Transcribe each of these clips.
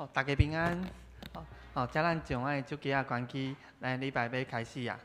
大家平安。遮咱将爱祝吉关机，来礼拜要开始啊。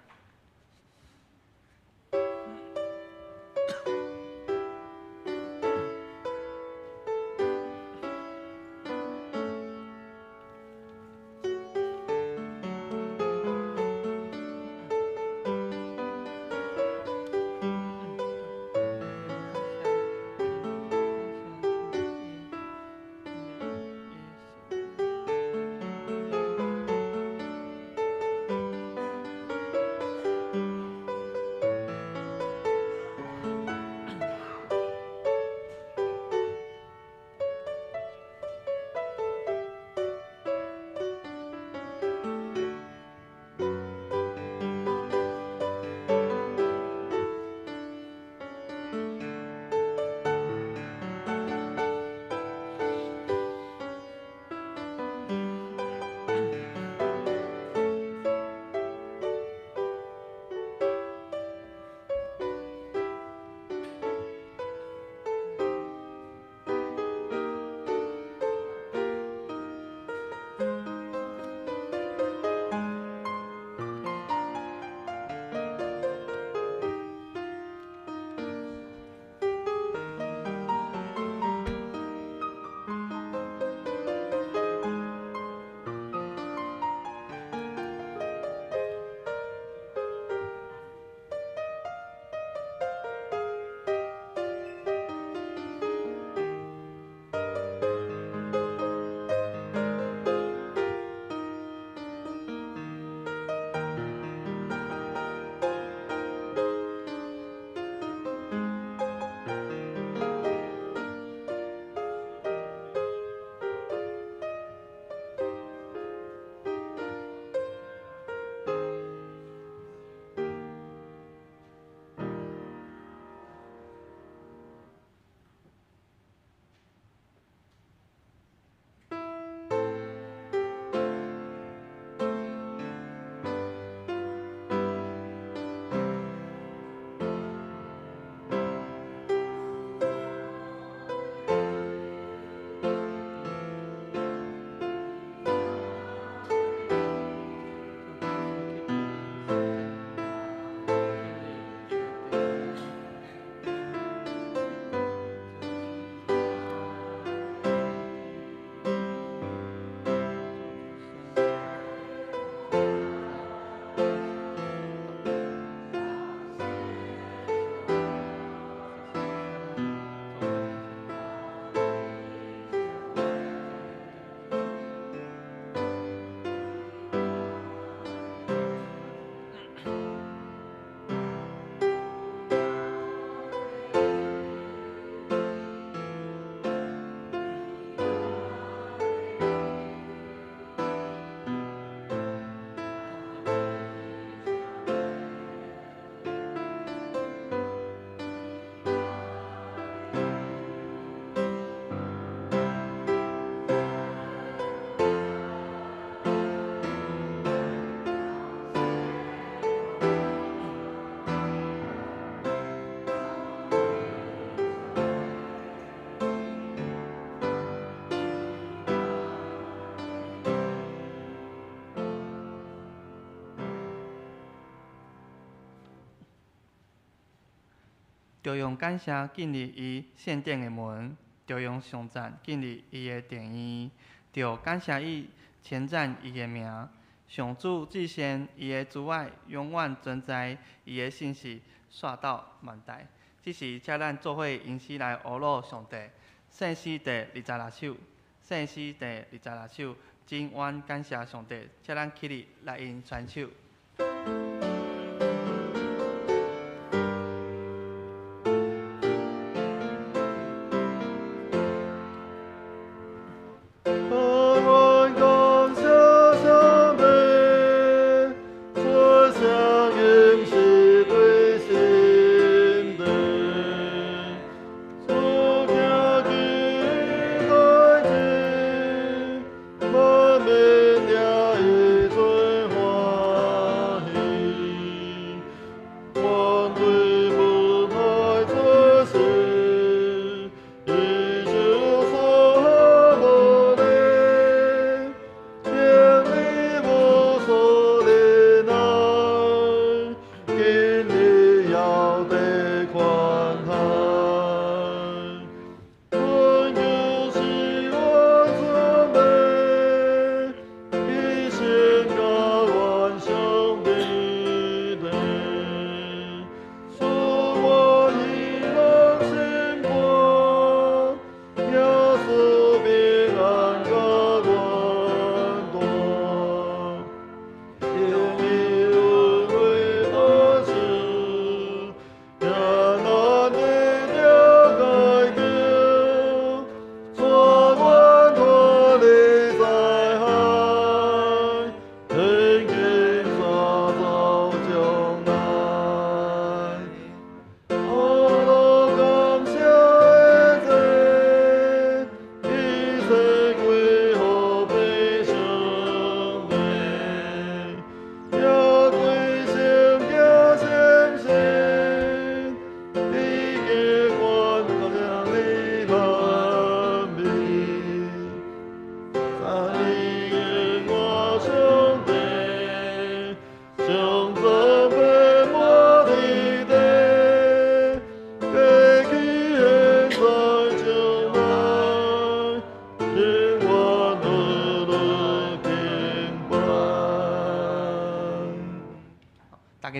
着用感谢建立伊圣殿的门，着用颂赞建立伊的殿院，着感谢伊称赞伊的名。上主至善，伊的慈爱永远存在，伊的信实刷到万代。这是请咱做伙因此来学罗上帝。圣诗第26首，圣诗第26首，真愿感谢上帝，请咱起立来因传手。满面了一尊欢喜。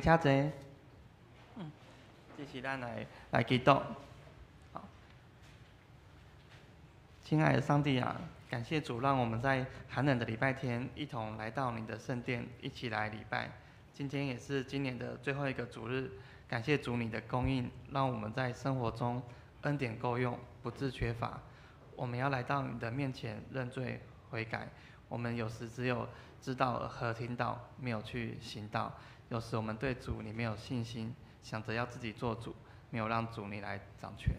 车坐。这是咱来祈祷。好，亲爱的上帝啊，感谢主，让我们在寒冷的礼拜天一同来到你的圣殿，一起来礼拜。今天也是今年的最后一个主日，感谢主你的供应，让我们在生活中恩典够用，不致缺乏。我们要来到你的面前认罪悔改。我们有时只有知道和听到，没有去行道。有时我们对主你没有信心，想着要自己做主，没有让主你来掌权。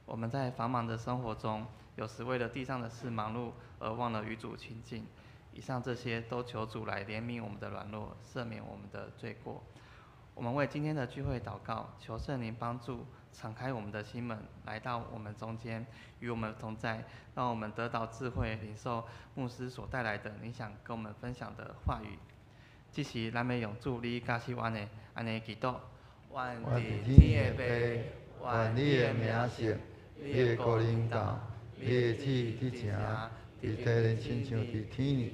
我们在繁忙的生活中，有时为了地上的事忙碌，而忘了与主亲近。以上这些都求主来怜悯我们的软弱，赦免我们的罪过。我们为今天的聚会祷告，求圣灵帮助，敞开我们的心门，来到我们中间，与我们同在，让我们得到智慧，领受牧师所带来的你想跟我们分享的话语。这是咱要用主你教示阮的安尼祈祷。愿伫天的父，愿你的名圣，你的国临到，你的旨意伫正，伫地里亲像伫天里。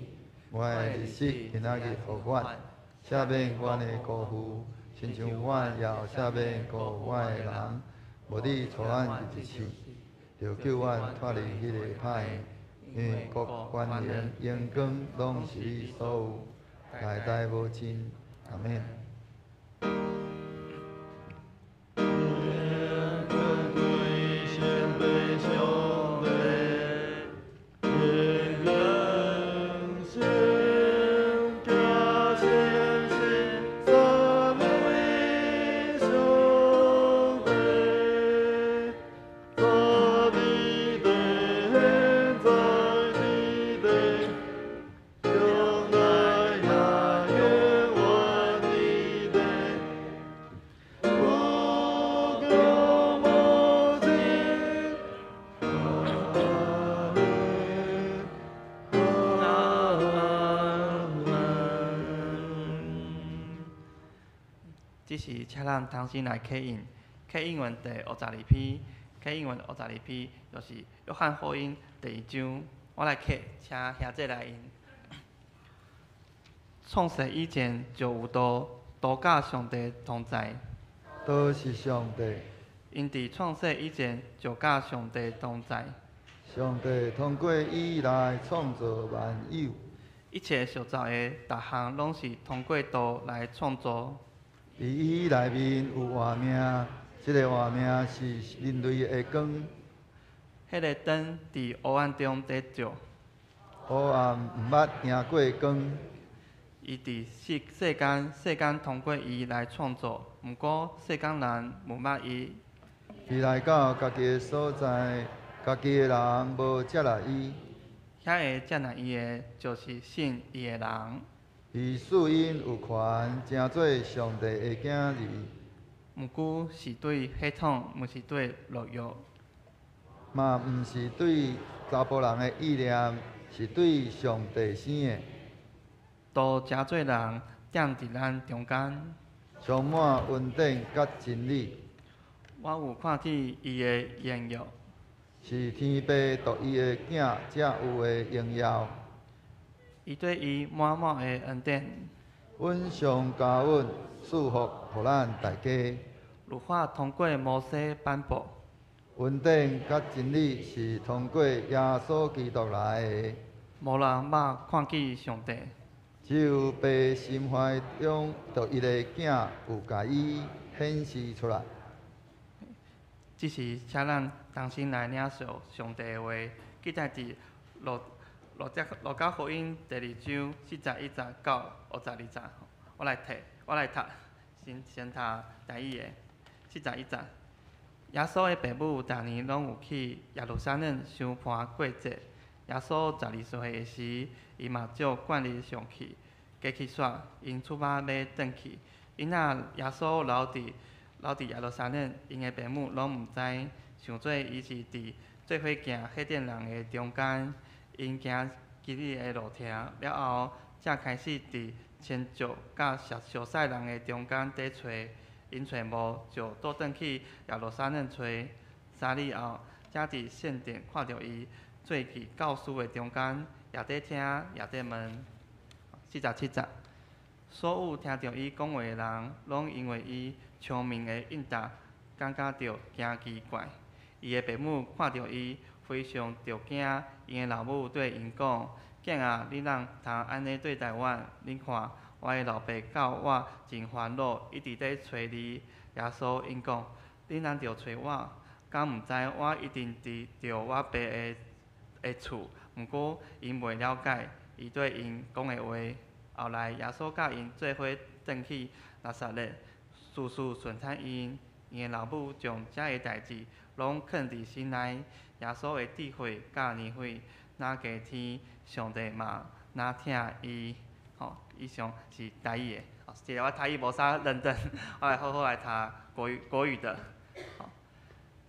阮的日子今仔日互阮，赦免阮的辜负，亲像阮也有赦免辜负阮的人。无你带阮入一死，就救阮脱离迄个歹的。因为国、权力、荣光，拢是你所有，代代无尽。阿免。这是请咱重新来刻印，刻印文第52篇，刻印文52篇就是约翰福音第1章。我来刻，请兄弟来印。创世以前就有道，道甲上帝同在。道是上帝。因伫创世以前就甲上帝同在。上帝通过伊来创造万有。一切受造的逐项拢是通过道来创造。伫伊内面有活命，即个活命是人类的光。迄个灯伫黑暗中得照。黑暗毋捌行过光。伊伫世间，世间通过伊来创造，毋过世间人无捌伊。伊来到家己的所在，家己的人无接纳伊。遐个接纳伊的，就是信伊的人。伊使因有权，成做上帝的囝儿。毋过是对血统，毋是对肉欲，嘛毋是对查甫人的意念，是对上帝生的。都诚做人踮伫咱中间，充满恩典甲真理。我有看见伊的荣耀，是天父独一的囝才有的荣耀。伊对伊满满的恩典，阮上加阮祝福互咱大家。律法通过摩西颁布，恩典甲真理是通过耶稣基督来的。无人捌看见上帝，只有被心怀中独一的囝有甲伊显示出来。只是请咱重新来领受上帝的话，记载伫路加福音第2章41节到52节。我来读，先读第一个41节。耶稣的爸母逐年拢有去耶路撒冷相伴过节。耶稣12岁的时，伊嘛照惯例上去，加去煞，因出发要转去。因仔耶稣留伫耶路撒冷，因的爸母拢毋知，想做伊是伫做伙行黑店人的中间。因行几日的路程了后，才开始伫迁就甲熟悉人的中间底找，因找无，就倒转去耶路撒冷找。3日后，才伫圣殿看到伊做去教书的中间，也伫听，也伫问。47节，所有听到伊讲话的人，拢因为伊聪明的应答，感觉到惊奇怪。伊的父母看到伊，非常着惊。伊的老母对因讲：“囝啊，你哪通安尼对待我？你看，我的老爸教我真烦恼，一直在找你。”耶稣因讲：“你哪着找我？敢毋知我一定伫着我爸的厝？毋过因袂了解伊对因讲的话。”后来，耶稣甲因做伙转去拿撒勒，事事顺产因。因的老母将遮个代志拢藏伫心内。耶稣的智慧甲智慧，哪加天上帝嘛，哪听伊。以上是台语的。谢谢，我台语无啥认真，我来好好来读国语的。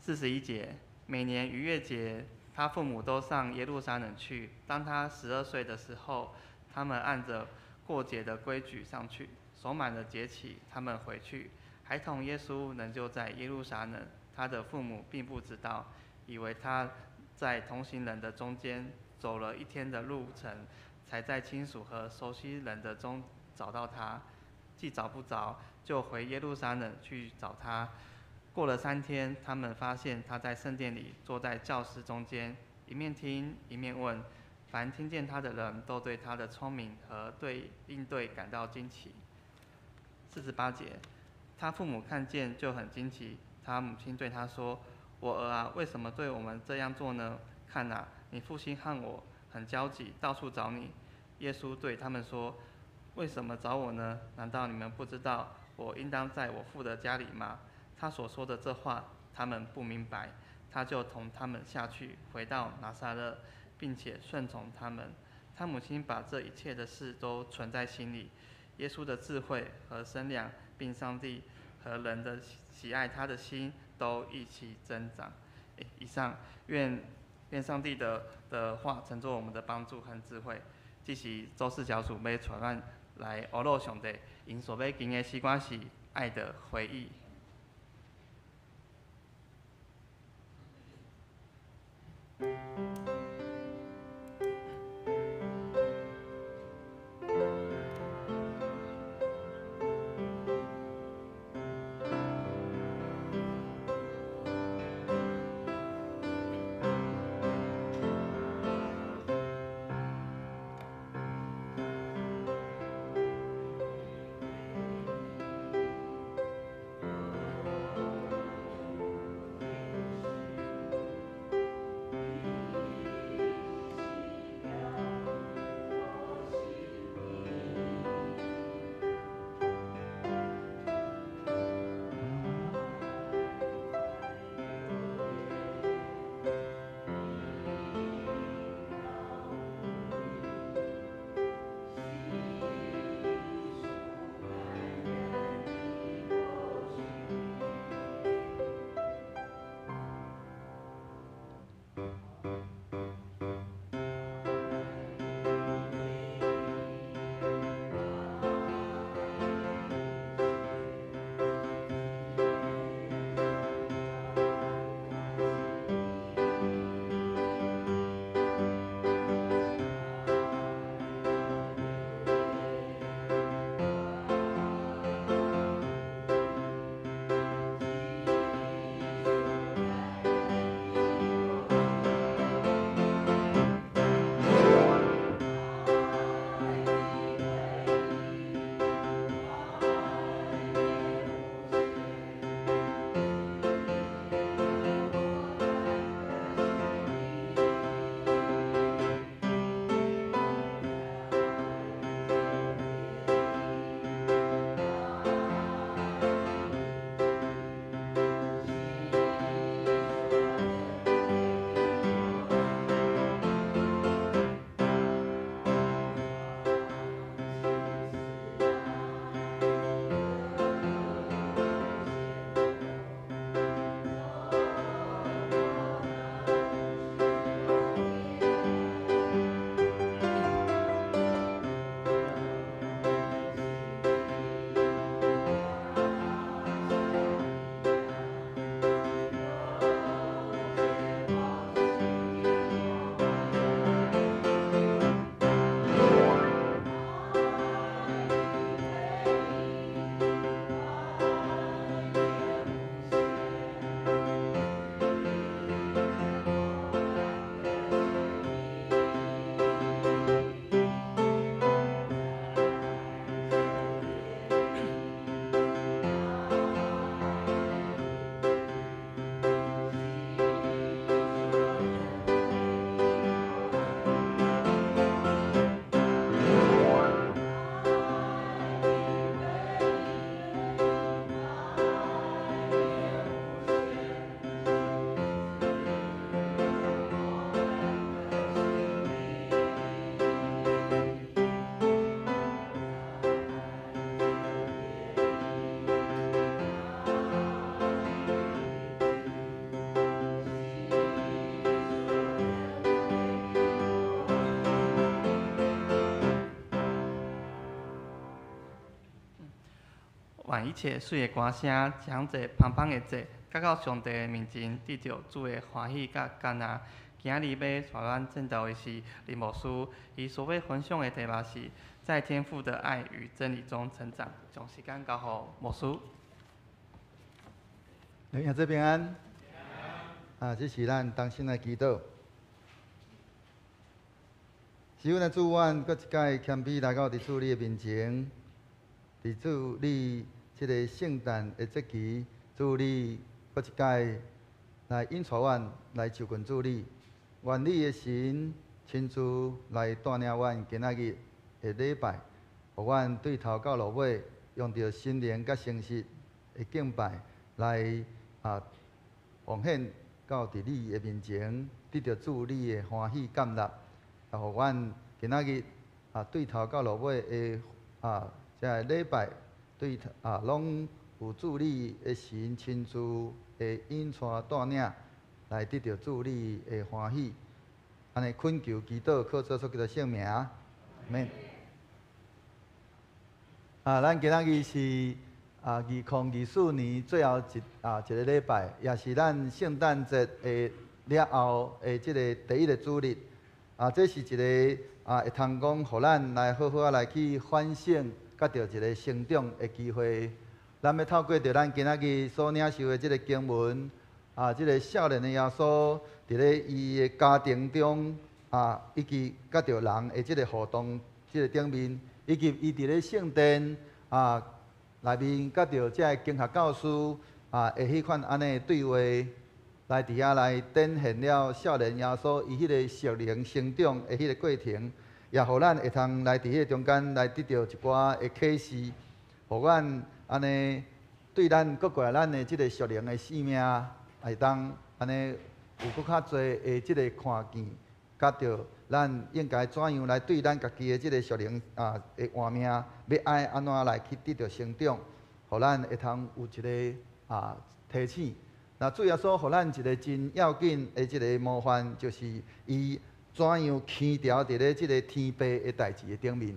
41节，每年逾越节，他父母都上耶路撒冷去。当他12岁的时候，他们按着过节的规矩上去，守满了节期，他们回去。孩童耶稣仍旧在耶路撒冷，他的父母并不知道，以为他在同行人的中间走了1天的路程，才在亲属和熟悉人的中找到他。既找不着，就回耶路撒冷去找他。过了3天，他们发现他在圣殿里坐在教师中间，一面听一面问。凡听见他的人都对他的聪明和应对感到惊奇。48节，他父母看见就很惊奇。他母亲对他说：“我儿啊，为什么对我们这样做呢？看啊，你父亲和我很焦急，到处找你。”耶稣对他们说：“为什么找我呢？难道你们不知道我应当在我父的家里吗？”他所说的这话，他们不明白。他就同他们下去，回到拿撒勒，并且顺从他们。他母亲把这一切的事都存在心里。耶稣的智慧和身量，并上帝和人的喜爱他的心，都一起增长。以上愿上帝的话成作我们的帮助和智慧。这是周四小组要带咱来学习上帝，因所要行的时光是爱的回忆。传一切水的歌声，将这芳芳的节，甲到上帝的面前，得到主的欢喜甲感恩。今日要带咱见到的是林牧师，伊所要分享的题目是在天父的爱与真理中成长。将时间交予牧师。兄弟平安。这是咱当心的祈祷。是阮的主，阮搁一届谦卑来到伫主你的面前，伫主你即个圣诞的节期，主你搁一届来引带阮来求近主你，愿你的神亲自来带领阮今仔日的礼拜，互阮对头到落尾，用着心灵甲诚实的敬拜来奉献到伫你的面前，得到主你的欢喜感纳。互阮今仔日对头到落尾的这个礼拜，对拢有主你的神亲自的引带带领，来得到主你的欢喜。安尼恳求祈祷，靠主所叫的圣名，阿免。咱今仔日是2024年最后一个礼拜，也是咱圣诞节的了后的即个第一个主日。这是一个会通讲，互咱来好好来去反省，甲着一个成长的机会。咱要透过着咱今仔日所领受的即个经文，即个少年的耶稣，伫咧伊的家庭中，以及甲着人的即个互动，即个顶面，以及伊伫咧圣殿内面，甲着即个经学教师的迄款安尼对话。来伫遐来展现了少年耶稣伊迄个属灵成长的迄个过程，也互咱会通来伫迄个中间来得到一寡的启示，互阮安尼对咱各过来咱的即个属灵的生命，会当安尼有搁较侪的即个看见，甲着咱应该怎样来对咱家己的即个属灵的活命，要爱安怎来去得到成长，互咱会通有一个提醒。那主要说，互咱一个真要紧的即个模范，就是伊怎样牵条伫咧即个天父的代志的顶面，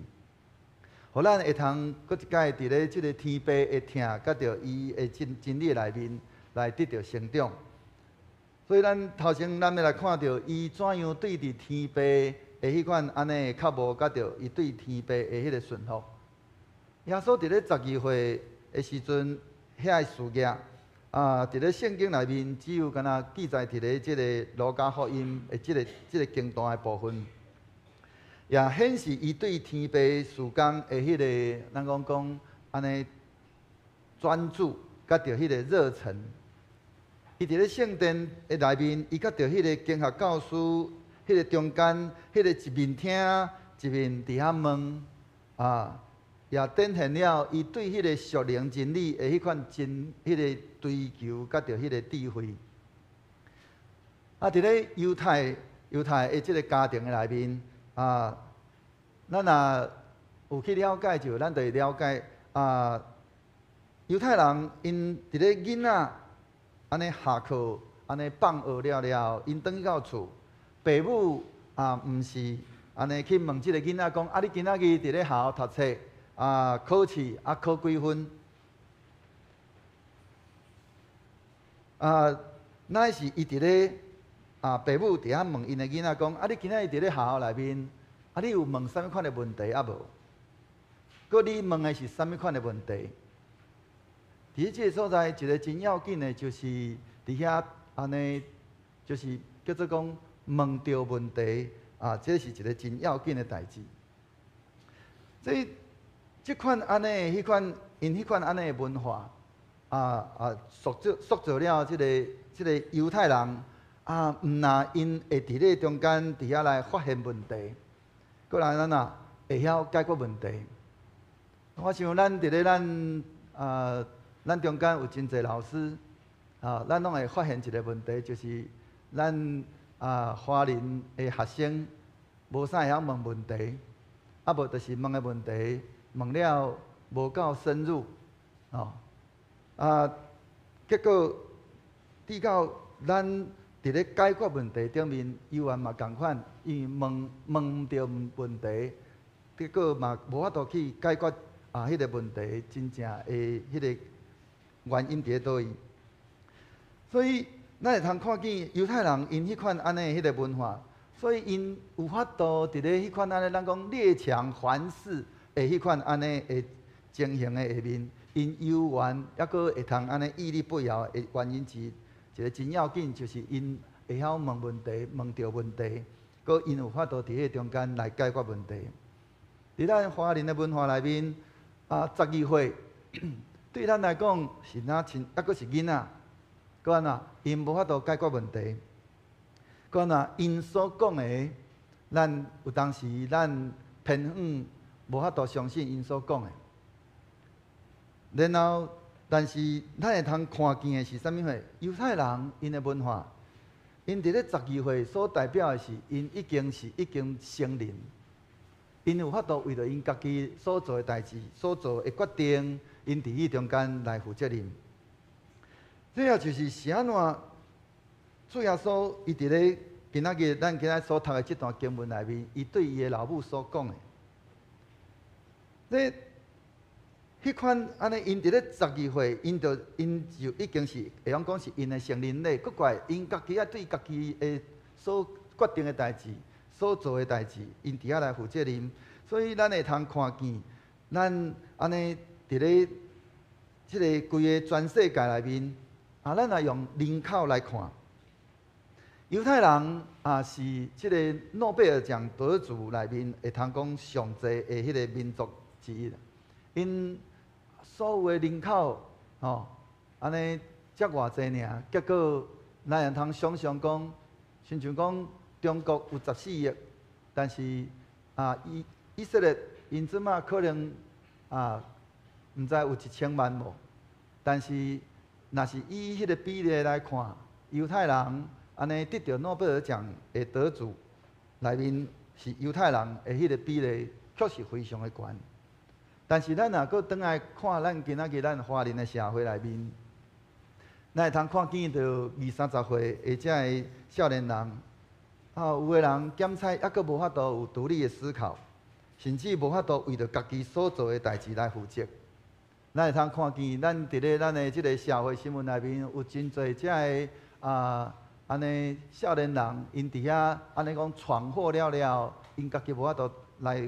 互咱会通搁一届伫咧即个天父的听，甲着伊的真理内面来得到成长。所以咱头先咱要来看到伊怎样对伫天父的迄款安尼较无，甲着伊对天父的迄个顺服。耶稣伫咧12岁的时阵，遐个事业。伫咧圣经内面，只有敢若记载伫咧即个路加福音的即个经段的部分，也显示伊对天父事工的迄个，咱讲安尼专注，甲着迄个热忱。伊伫咧圣殿的内面，伊甲着迄个经学教师，迄个中间，迄个一面听一面伫遐问也展现了伊对迄个属灵真理的迄款迄个追求，甲着迄个智慧。伫咧犹太的即个家庭的内面，咱若有去了解就，咱就会了解犹太人因伫咧囡仔安尼下课，安尼放学了后，因转去到厝，父母毋是安尼去问即个囡仔讲，你今仔日伫咧学校读册。考试考几分？乃是伊伫咧父母伫遐问因的囡仔讲，你今仔日伫咧学校内面，你有问啥物款的问题无？佮你问的是啥物款的问题？伫即个所在，一个真要紧的，就是伫遐安尼，就是叫做讲问到问题这是一个真要紧的代志。即款安尼的迄款，因迄款安尼的文化，塑造了即个犹太人，毋但因会伫咧中间伫遐来发现问题，过来咱会晓解决问题。我想咱伫咧咱中间有真侪老师，咱拢会发现一个问题，就是咱华人的学生无啥会晓问问题，无就是问的问题。问了无够深入，结果抵到咱伫咧解决问题顶面，犹原嘛共款，因为问毋着问题，结果嘛无法度去解决迄个问题真正的迄个原因伫倒位。所以咱会通看见犹太人因迄款安尼迄个文化，所以因有法度伫咧迄款安尼咱讲列强环视的迄款安尼的情形的下面，因犹原抑阁会通安尼屹立不摇的原因之一个真要紧，就是因会晓问问题、问着问题，阁因有法度伫迄中间来解决问题。伫咱华人的文化内面，12岁对咱来讲是哪亲，抑阁是囡仔，搁安怎因无法度解决问题，搁安怎因所讲的，咱有当时咱偏向无法度相信因所讲的。然后，但是咱会通看见的是啥物货？犹太人因的文化，因伫咧12岁所代表的是因已经成人。因有法度为着因家己所做的代志、所做的决定，因伫迄中间来负责任。这也就是是安怎主耶稣伊伫咧咱今仔所读的这段经文内面，伊对伊的老母所讲的。迄款安尼，因伫咧12岁，因就已经是会晓讲是因的成人礼，搁怪因家己对家己的所决定的代志。所做的代志，因伫遐来负责任，所以咱会通看见，咱安尼伫咧即个规个全世界内面，咱来用人口来看，犹太人是即个诺贝尔奖得主内面会通讲上济的迄个民族之一。因所有的人口安尼才偌济尔，结果咱会通想象讲，亲像讲。中国有14亿，但是以色列因即马可能毋知有1000万无，但是若是以迄个比例来看，犹太人安尼得到诺贝尔奖的得主内面是犹太人的迄个比例，确实非常的悬。但是咱若搁转来看咱今仔日咱华人的社会内面，咱会通看见到20-30岁或者的少年人。有个人检测抑阁无法度有独立的思考，甚至无法度为着家己所做的代志来负责。咱会通看见，咱伫咧咱的即个社会新闻内面，有真侪遮个安尼少年人，因伫遐安尼讲闯祸了，因家己无法度来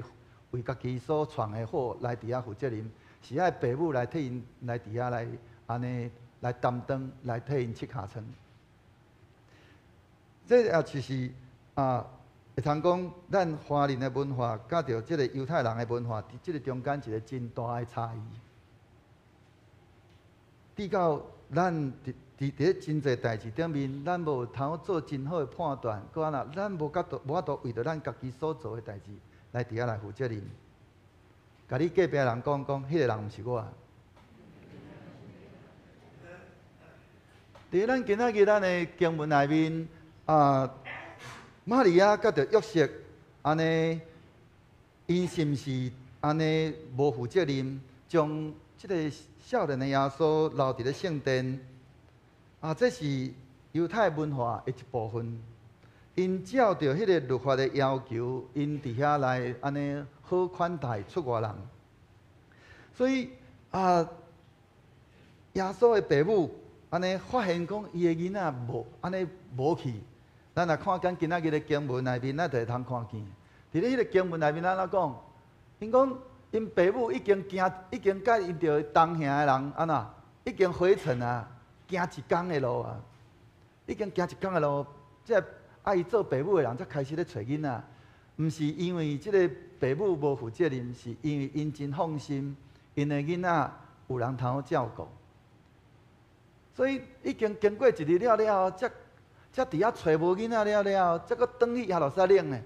为家己所闯的祸来伫遐负责任，是爱父母来替因来伫遐来安尼来担当，来替因切尻川。这也就是。会通讲，咱华人的文化甲着即个犹太人的文化，伫即个中间一个真大的差异。比较咱伫真侪代志顶面，咱无通做真好的判断，搁安那，咱无法度为着咱家己所做的代志来伫遐来负责任。甲你隔壁人讲，迄个人毋是我。伫咱今仔日咱的经文内面玛利亚甲着约瑟安尼，因是毋是安尼无负责任，将即个少年的耶稣留伫咧圣殿？这是犹太文化的一部分。因照着迄个律法的要求，因伫遐来安尼好款待出外人。所以耶稣的父母安尼发现讲，伊的囡仔安尼无去。咱若看今仔日的经文内面，咱就会通看见。伫咧迄个经文内面，咱讲，因讲因父母已经甲因着同乡的人安那，已经回程啊，行一天的路啊，已经行一天的路。即爱伊做父母的人才开始咧找囡仔，毋是因为即个父母无负责任，是因为因真放心，因的囡仔有人通好照顾。所以已经经过一日了，才伫遐找无囡仔了，才搁转去耶路撒冷呢。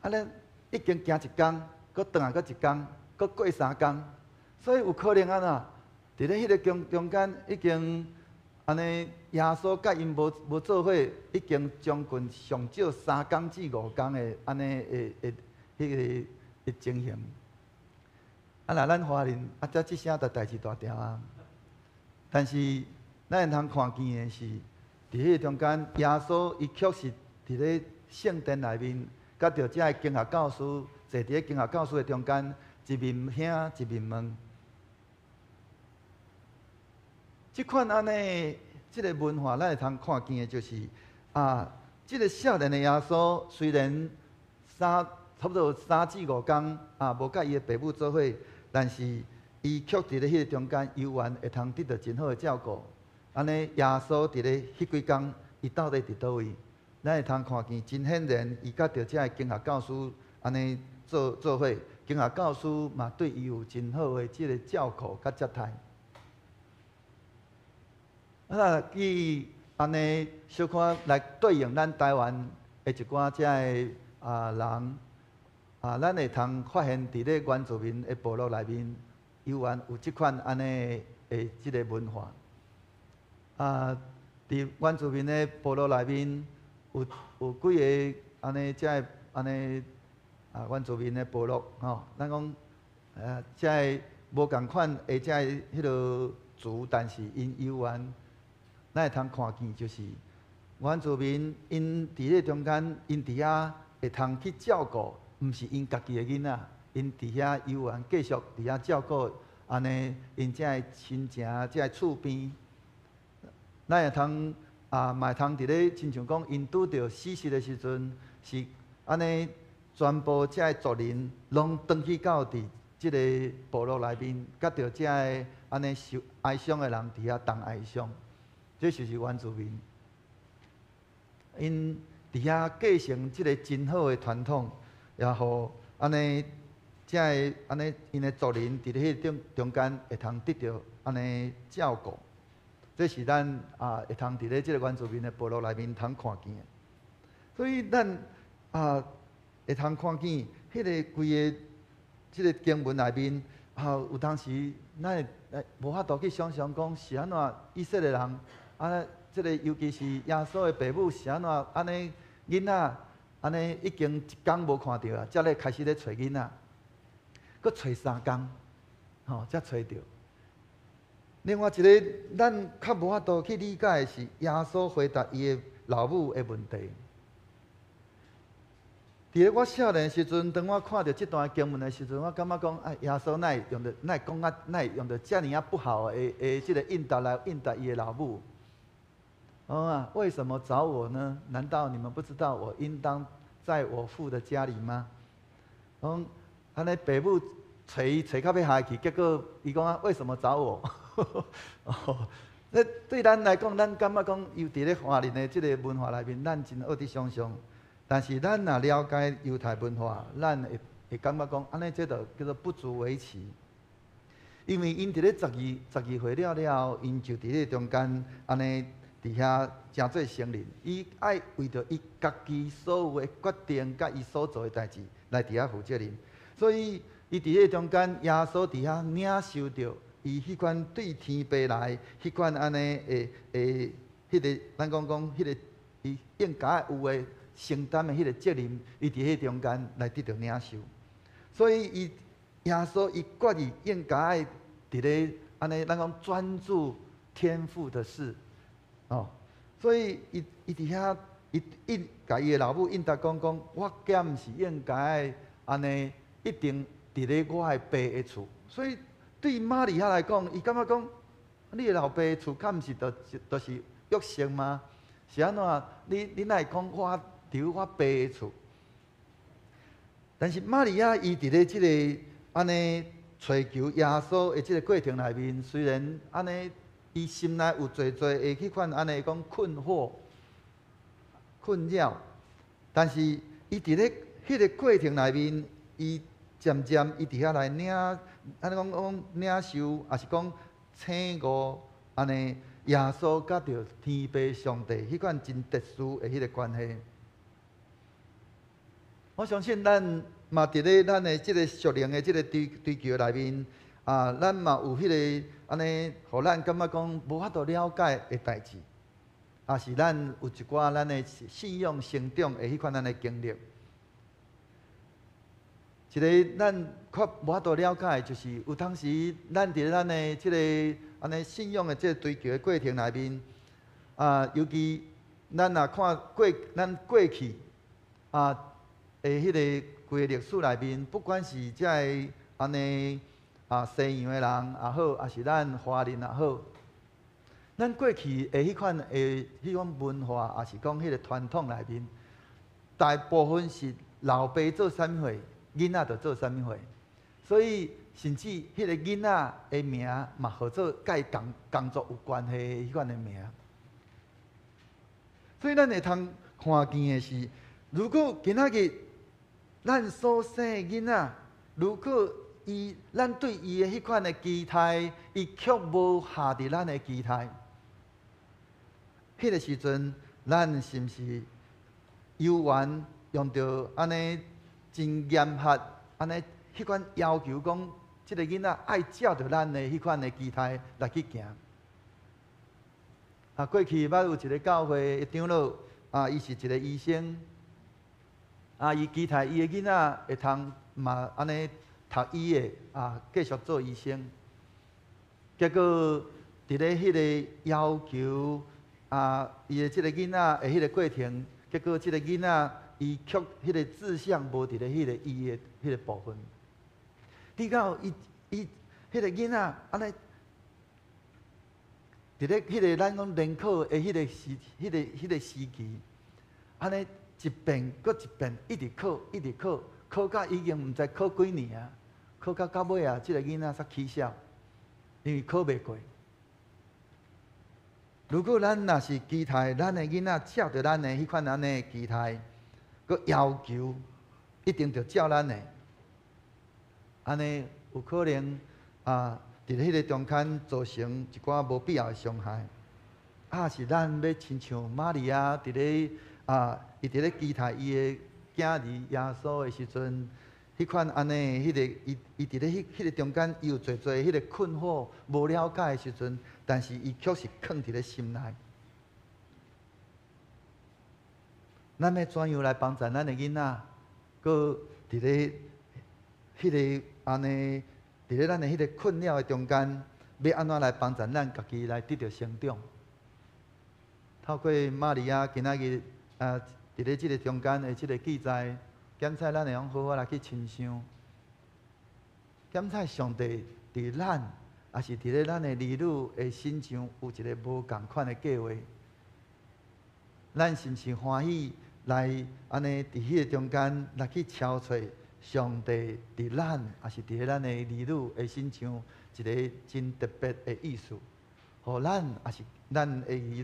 安尼已经行一天，搁转来搁一天，搁过3天，所以有可能安怎？伫咧迄个中间已经安尼，耶稣甲因无做伙，已经将近上少3天至5天的安尼迄个情形。若咱华人则即声代志大条啊，但是咱会通看见的是。伫迄中间，耶稣伊确实伫咧圣殿内面，甲着遮个经学教师坐伫咧经学教师的中间，一面兄一面问。即款安尼，即个文化咱会通看见的，就是即个少年的耶稣，虽然差不多3至5天无甲伊的爸母做伙，但是伊却伫咧迄个中间，游玩会通得到真好的照顾。安尼耶稣伫咧迄几天，伊到底伫倒位？咱会通看见真显然，伊甲着遮个经学教师安尼做伙，经学教师嘛对伊有真好的即个照顾甲接待。去安尼小可来对应咱台湾的一寡遮个人咱会通发现伫咧原住民的部落内面，游玩有即款安尼的即个文化。伫原住民的部落内面，有几个安尼遮个安尼原住民的部落咱讲遮个无共款的遮个迄落族，但是因游玩。咱会通看见，就是原住民因伫咧中间，因伫遐会通去照顾，毋是因家己的囡仔，因伫遐游玩，继续伫遐照顾安尼因遮个亲情、遮个厝边。咱会通嘛会通伫咧，亲像讲因拄着死时的时阵，是安尼全部遮个族人拢转去到伫即个部落内面，甲着遮个安尼受哀伤的人伫遐同哀伤。这就是原住民，因伫遐继承即个真好的传统，然后安尼，遮个安尼，因的族人伫咧迄中间会通得到安尼照顾，这是咱会通伫咧即个原住民的部落内面通看见的。所以咱会通看见迄个规个即个经文内面，有当时咱会无法度去想象讲是安怎以色列人。即个尤其是耶稣的爸母是安怎安尼囡仔安尼已经1天无看到啊，才咧开始咧找囡仔，搁找3天，才找到。另外一个咱较无法度去理解的是耶稣回答伊的老母的问题。伫咧我少年的时阵，当我看到这段经文的时阵，我感觉讲耶稣哪会用到遮尔不好的这个应答来应答伊的老母？为什么找我呢？难道你们不知道我应当在我父的家里吗？安尼爸母找到要下去，结果伊讲为什么找我？对咱来讲，咱感觉讲，又伫咧华人的即个文化内面，咱真好伫想象。但是咱若了解犹太文化，咱会感觉讲，安尼这就叫做不足为奇。因为因伫咧12岁了后，因就伫咧中间安尼。伫遐诚做成人，伊爱为着伊家己所有的决定，甲伊所做的代志来伫遐负责任。所以伊伫迄中间，耶稣伫遐领受着伊迄款对天父来迄款安尼迄个咱讲迄个伊应该有的承担的迄个责任，伊伫迄中间来得到领受。所以耶稣伊决意应该伫咧安尼咱讲专注天父的事。所以伊伫遐，伊甲伊的老母应答讲，我囝是应该安尼，一定伫咧我的爸的厝。所以对玛利亚来讲，伊感觉讲，你的老爸的厝，敢毋是就是约瑟吗？是安怎？你哪会讲我伫我爸的厝？但是玛利亚伊伫咧即个安尼找求耶稣的即个过程内面，虽然安尼。伊心内有侪的迄款安尼讲困惑、困扰，但是伊伫咧迄个过程内面，伊渐渐伊伫遐来领，安尼讲领受，也是讲请悟安尼耶稣甲着天父上帝迄款真特殊的迄个关系。我相信咱嘛伫咧咱的即个属灵的即个追求内面。咱嘛有迄个安尼，互咱感觉讲无法度了解的代志，也是咱有一寡咱的信仰成长的迄款咱的经历。一个咱较无法度了解，就是有当时咱伫咱的即个安尼信仰的即个追求的过程内面，尤其咱若看咱过去的迄个规个历史内面，不管是遮个安尼西洋的人也好，也是咱华人也好，咱过去的迄款文化，也是讲迄个传统内面，大部分是老爸做啥物货，囡仔就做啥物货，所以甚至迄个囡仔的名嘛，号做甲伊工作有关系的迄款的名。所以咱会通看见的是，如果今仔日咱所生的囡仔，如果咱对伊的迄款的期待，伊却无下伫咱的期待，迄个时阵，咱是毋是有缘用着安尼真严格安尼迄款要求，讲即个囡仔爱照着咱的迄款的期待来去行？过去捌有一个教会的长老伊是一个医生伊期待伊的囡仔会通嘛安尼读医的继续做医生。结果伫咧迄个要求伊的即个囡仔的迄个过程，结果即个囡仔伊却迄个志向无伫咧迄个医的迄个部分。直到伊迄个囡仔安尼。伫咧迄个咱讲联考的迄个时期，安尼一遍搁一遍，一直考，考到已经毋知考几年啊！考到尾即个囡仔才起笑，因为考袂过。如果咱若是期待咱的囡仔照着咱的迄款安尼期待，搁要求一定着照咱的，安尼有可能伫咧迄个中间造成一寡无必要的伤害，是咱要亲像玛利亚伫咧伊伫咧期待伊的囝儿耶稣的时阵，迄款安尼迄个伊伫咧迄个中间，伊有侪迄个困惑、无了解的时阵，但是伊却是藏伫咧心内。咱要怎样来帮助咱的囡仔，搁伫咧迄个安尼？伫咧咱的迄个困扰的中间，要安怎来帮助咱家己来得到成长？透过玛利亚今仔日伫咧即个中间的即个记载，检测咱会用好好来去亲像，检测上帝伫咱，也是伫咧咱的儿女的身上有一个无共款的计划。咱是毋是欢喜来安尼伫迄个中间来去敲找？上帝伫咱，也是伫咧咱的儿女的身上一个真特别的意思，互咱也是咱的儿女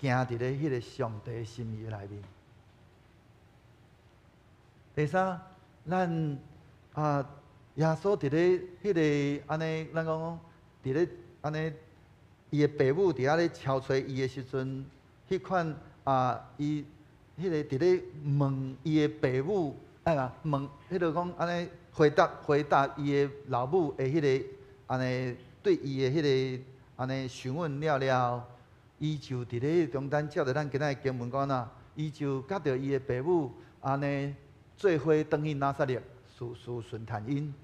行伫咧迄个上帝的心意内面。第三，咱耶稣伫咧迄个安尼，咱讲伫咧安尼，伊的父母伫遐咧敲找伊的时阵，迄款伊迄个伫咧问伊的父母。问，迄个讲安尼回答伊的老母的迄个安尼对伊的迄个安尼询问了，伊就伫咧中间照着咱今仔的经文讲伊就甲着伊的父母安尼做伙转去拿撒勒，顺谈因。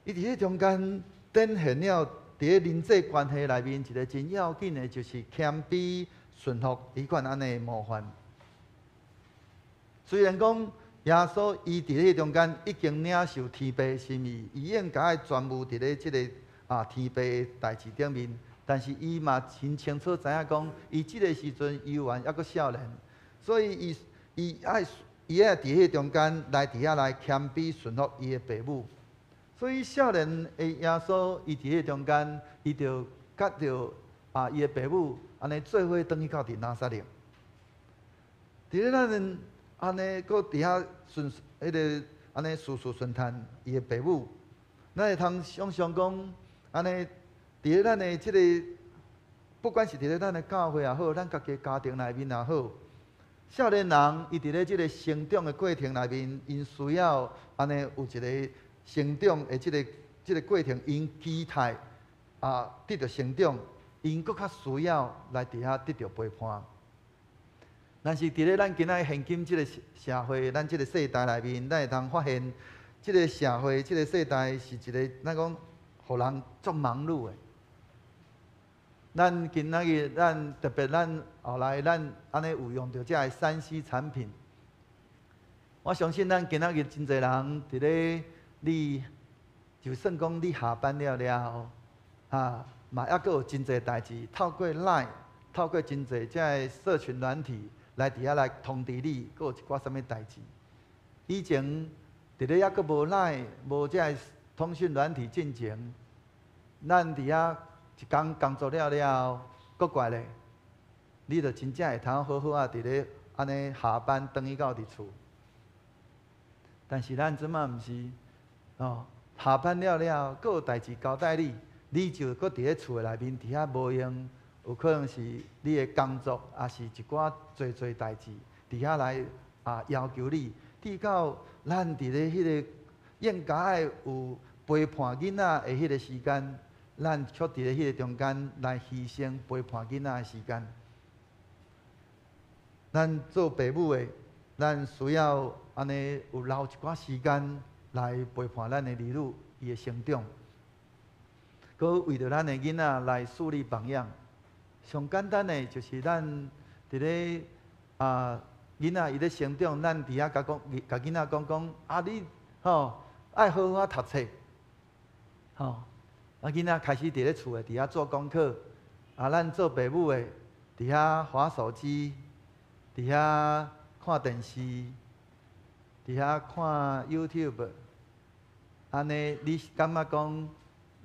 伊伫咧中间展现了伫咧人际关系内面一个真要紧的，就是谦卑顺服迄款安尼的模范。虽然讲耶稣伊伫咧中间已经领受天父心意，伊应该专务伫咧即个天父的代志顶面，但是伊嘛真清楚知影讲，伊即个时阵犹原还阁少年，所以伊爱伫迄中间来伫遐来谦卑顺服伊的父母。所以少年的耶稣，伊伫迄中间，伊就甲着伊的父母安尼做伙转去到伫拿撒勒。伫咧咱安尼，搁伫遐迄个安尼顺谈伊的父母，咱会通想象讲，安尼伫咧咱的即个，不管是伫咧咱的教会也好，咱家己家庭内面也好，少年人伊伫咧即个成长的过程内面，因需要安尼有一个成长的即个过程，因期待得到成长，因搁较需要来伫遐得到陪伴。但是伫咧咱今仔现今即个社会，咱即个世代内面，咱会通发现，即个社会、即个世代是一个咱讲，互人足忙碌的。咱今仔日，咱特别咱后来咱安尼有用到遮个3C产品，我相信咱今仔日真侪人伫咧你就算讲你下班了了，嘛还阁有真侪代志，透过 Line， 透过真侪这社群软体来伫遐来通知你，阁有一寡什物代志。以前伫咧还阁无 Line， 无这通讯软体进前，咱伫遐一工工作了了，阁过来，你着真正会通好好啊伫咧安尼下班转去到伫厝。但是咱即马毋是，下班了了，阁有代志交代你，你就阁伫咧厝内面伫遐无用，有可能是你的工作，也是一寡侪代志伫遐来要求你。至到咱伫咧迄个应该爱有陪伴囡仔的迄个时间，咱却伫咧迄个中间来牺牲陪伴囡仔的时间。咱做父母的，咱需要安尼有留一寡时间来陪伴咱的儿女伊的成长，搁为着咱的囡仔来树立榜样。上简单的就是咱伫咧囡仔伊咧成长，咱伫遐甲囡仔讲你爱好好读册，囡仔开始伫咧厝的伫遐做功课，咱做父母的伫遐滑手机，伫遐看电视，伫遐看 YouTube， 安尼你感觉讲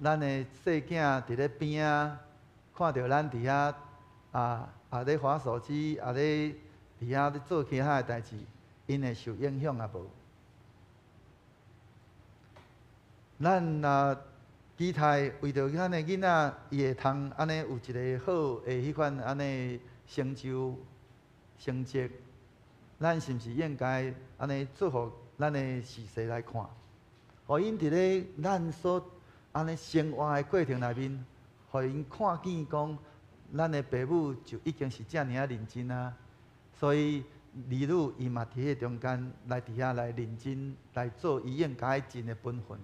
咱的细囝伫咧边仔，看到咱伫遐咧滑手机，咧伫遐咧做其他的代志，因会受影响啊无？咱期待为着咱的囡仔，伊会通安尼有一个好的迄款安尼成就成绩，咱是毋是应该安尼做互咱的视线来看？互因伫咧咱所安尼生活的过程内面，互因看见讲，咱的父母就已经是遮尔认真啊。所以儿女伊嘛伫迄中间来伫遐来认真来做伊应该尽的本分。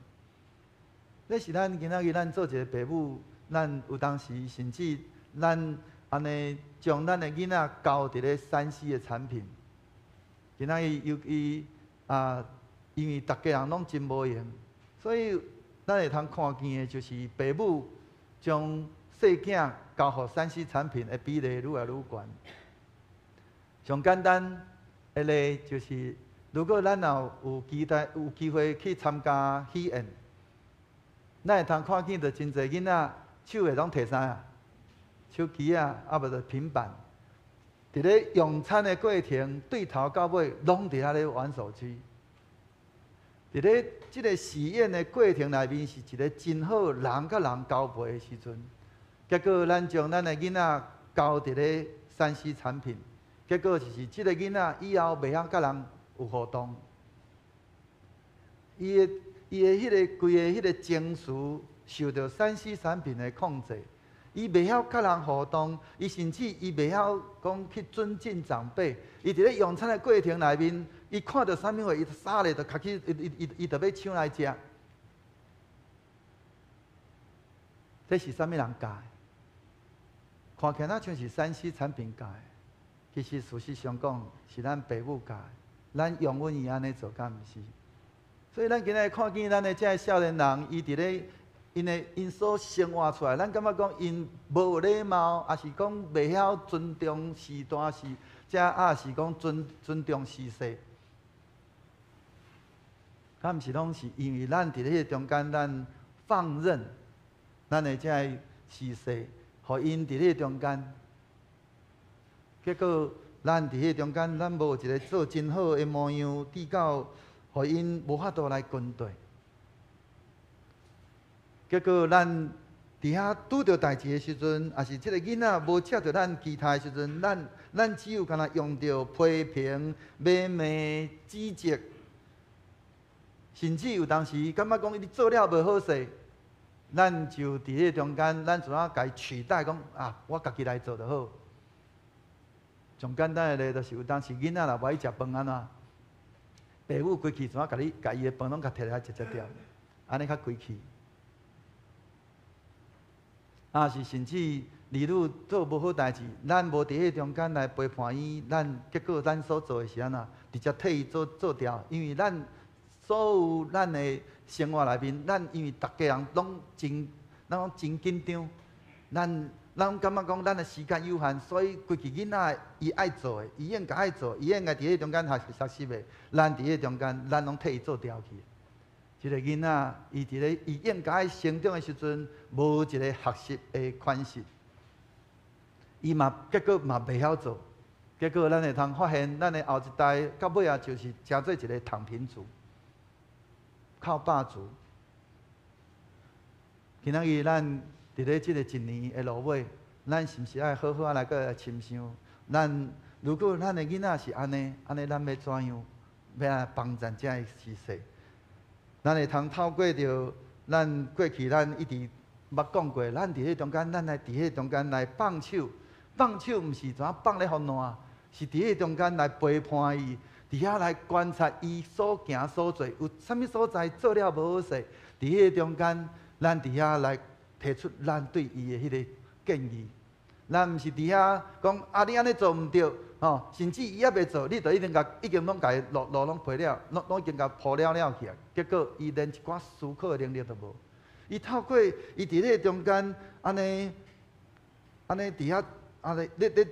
这是咱今仔日咱做一个父母，咱有当时甚至咱安尼将咱的囡仔交伫咧3C 的产品。今仔日尤其因为大家人拢真无闲，所以咱会通看见的就是父母将细囝交互3C 产品的比例愈来愈悬。上简单的例就是，如果咱有机会去参加喜宴，咱会通看见到真侪囡仔手会拢摕啥啊？手机啊，无就平板。伫咧用餐的过程，对头到尾拢伫遐咧玩手机。伫咧即个喜宴的过程内面，是一个真好人甲人交陪的时阵。结果咱将咱的囡仔交伫咧3C 产品。结果就是即个囡仔以后袂晓甲人有互动，伊的迄个规个迄个情绪受到3C 产品的控制，伊袂晓甲人互动，伊甚至伊袂晓讲去尊敬长辈。伊伫咧用餐的过程内面，伊看到啥物话，伊啥咧就开始，伊就要抢来食。这是啥物人教的？看起来像是3C 产品教的。其实事实上讲，是咱父母教的，咱永远伊安尼做，敢毋是？所以咱今日看见咱的这少年人，伊伫咧因所生活出来，咱感觉讲因无有礼貌，也是讲袂晓尊重时代是，也是讲尊重时势。敢毋是拢是因为咱伫咧中间，咱放任咱的这时势，互因伫咧中间。结果，咱伫迄中间，咱无一个做真好的模样，至到互因无法度来跟对。结果，咱伫遐拄着代志的时阵，也是即个囡仔无切着咱期待的时阵，咱只有干那用着批评、骂骂、指责，甚至有当时感觉讲你做了无好势，咱就伫迄中间，咱怎啊甲伊取代讲我家己来做就好。上简单的咧，就是有当时囡仔若无爱食饭安怎，父母规气怎啊甲伊的饭拢甲摕来食掉，安尼较规气。是甚至儿女做无好代志，咱无伫迄中间来陪伴伊，结果咱所做的是安怎，直接替伊做掉，因为咱所有咱的生活内面，咱因为大家人拢真紧张，咱感觉讲咱的时间有限，所以规矩囡仔伊爱做的，伊应该爱做，伊应该伫迄中间学习的，咱伫迄中间，咱拢替伊做掉去。一个囡仔，伊应该成长的时阵，无一个学习的款式，结果嘛袂晓做，结果咱会通发现，咱的后一代到尾啊，就是成做一个躺平族，靠霸主。今仔日咱伫咧即个一年的路尾，咱是毋是爱好好来个深想？如果咱的囡仔是安尼，咱要怎样？要来帮助这个时势？咱会通透过着咱过去一直捌讲过，咱伫迄中间，咱来伫迄中间来放手，放手毋是怎放咧互烂，是伫迄中间来陪伴伊，伫遐来观察伊所行所做，有啥物所在做了无好势，伫迄中间，咱伫遐来提出咱对伊的迄个建议。咱毋是伫遐讲你安尼做毋对，甚至伊还袂做，你就已经拢甲伊路拢陪了，拢已经甲铺了去啊。结果伊连一寡思考的能力都无。伊透过伊伫咧中间安尼伫遐咧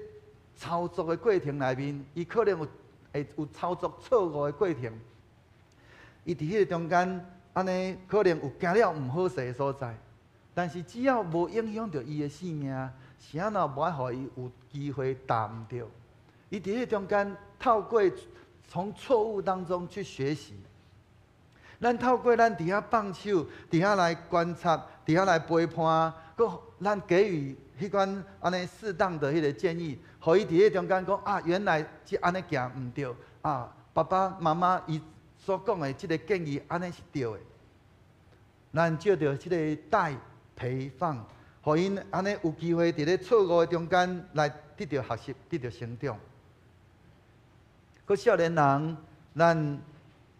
操作的过程内面，伊可能有操作错误的过程。伊伫迄个中间安尼可能有行了毋好势的所在，但是只要无影响到伊的性命，是安怎无爱互伊有机会踏毋着？伊伫迄中间透过从错误当中去学习，咱透过咱伫遐放手，伫遐来观察，伫遐来陪伴，佮咱给予迄款安尼适当的迄个建议，互伊伫迄中间讲原来即安尼行毋对爸爸妈妈伊所讲的即个建议安尼是对的。咱借着即个带陪放，互因安尼有机会伫咧错误的中间来得到学习，得到成长。佮少年人，咱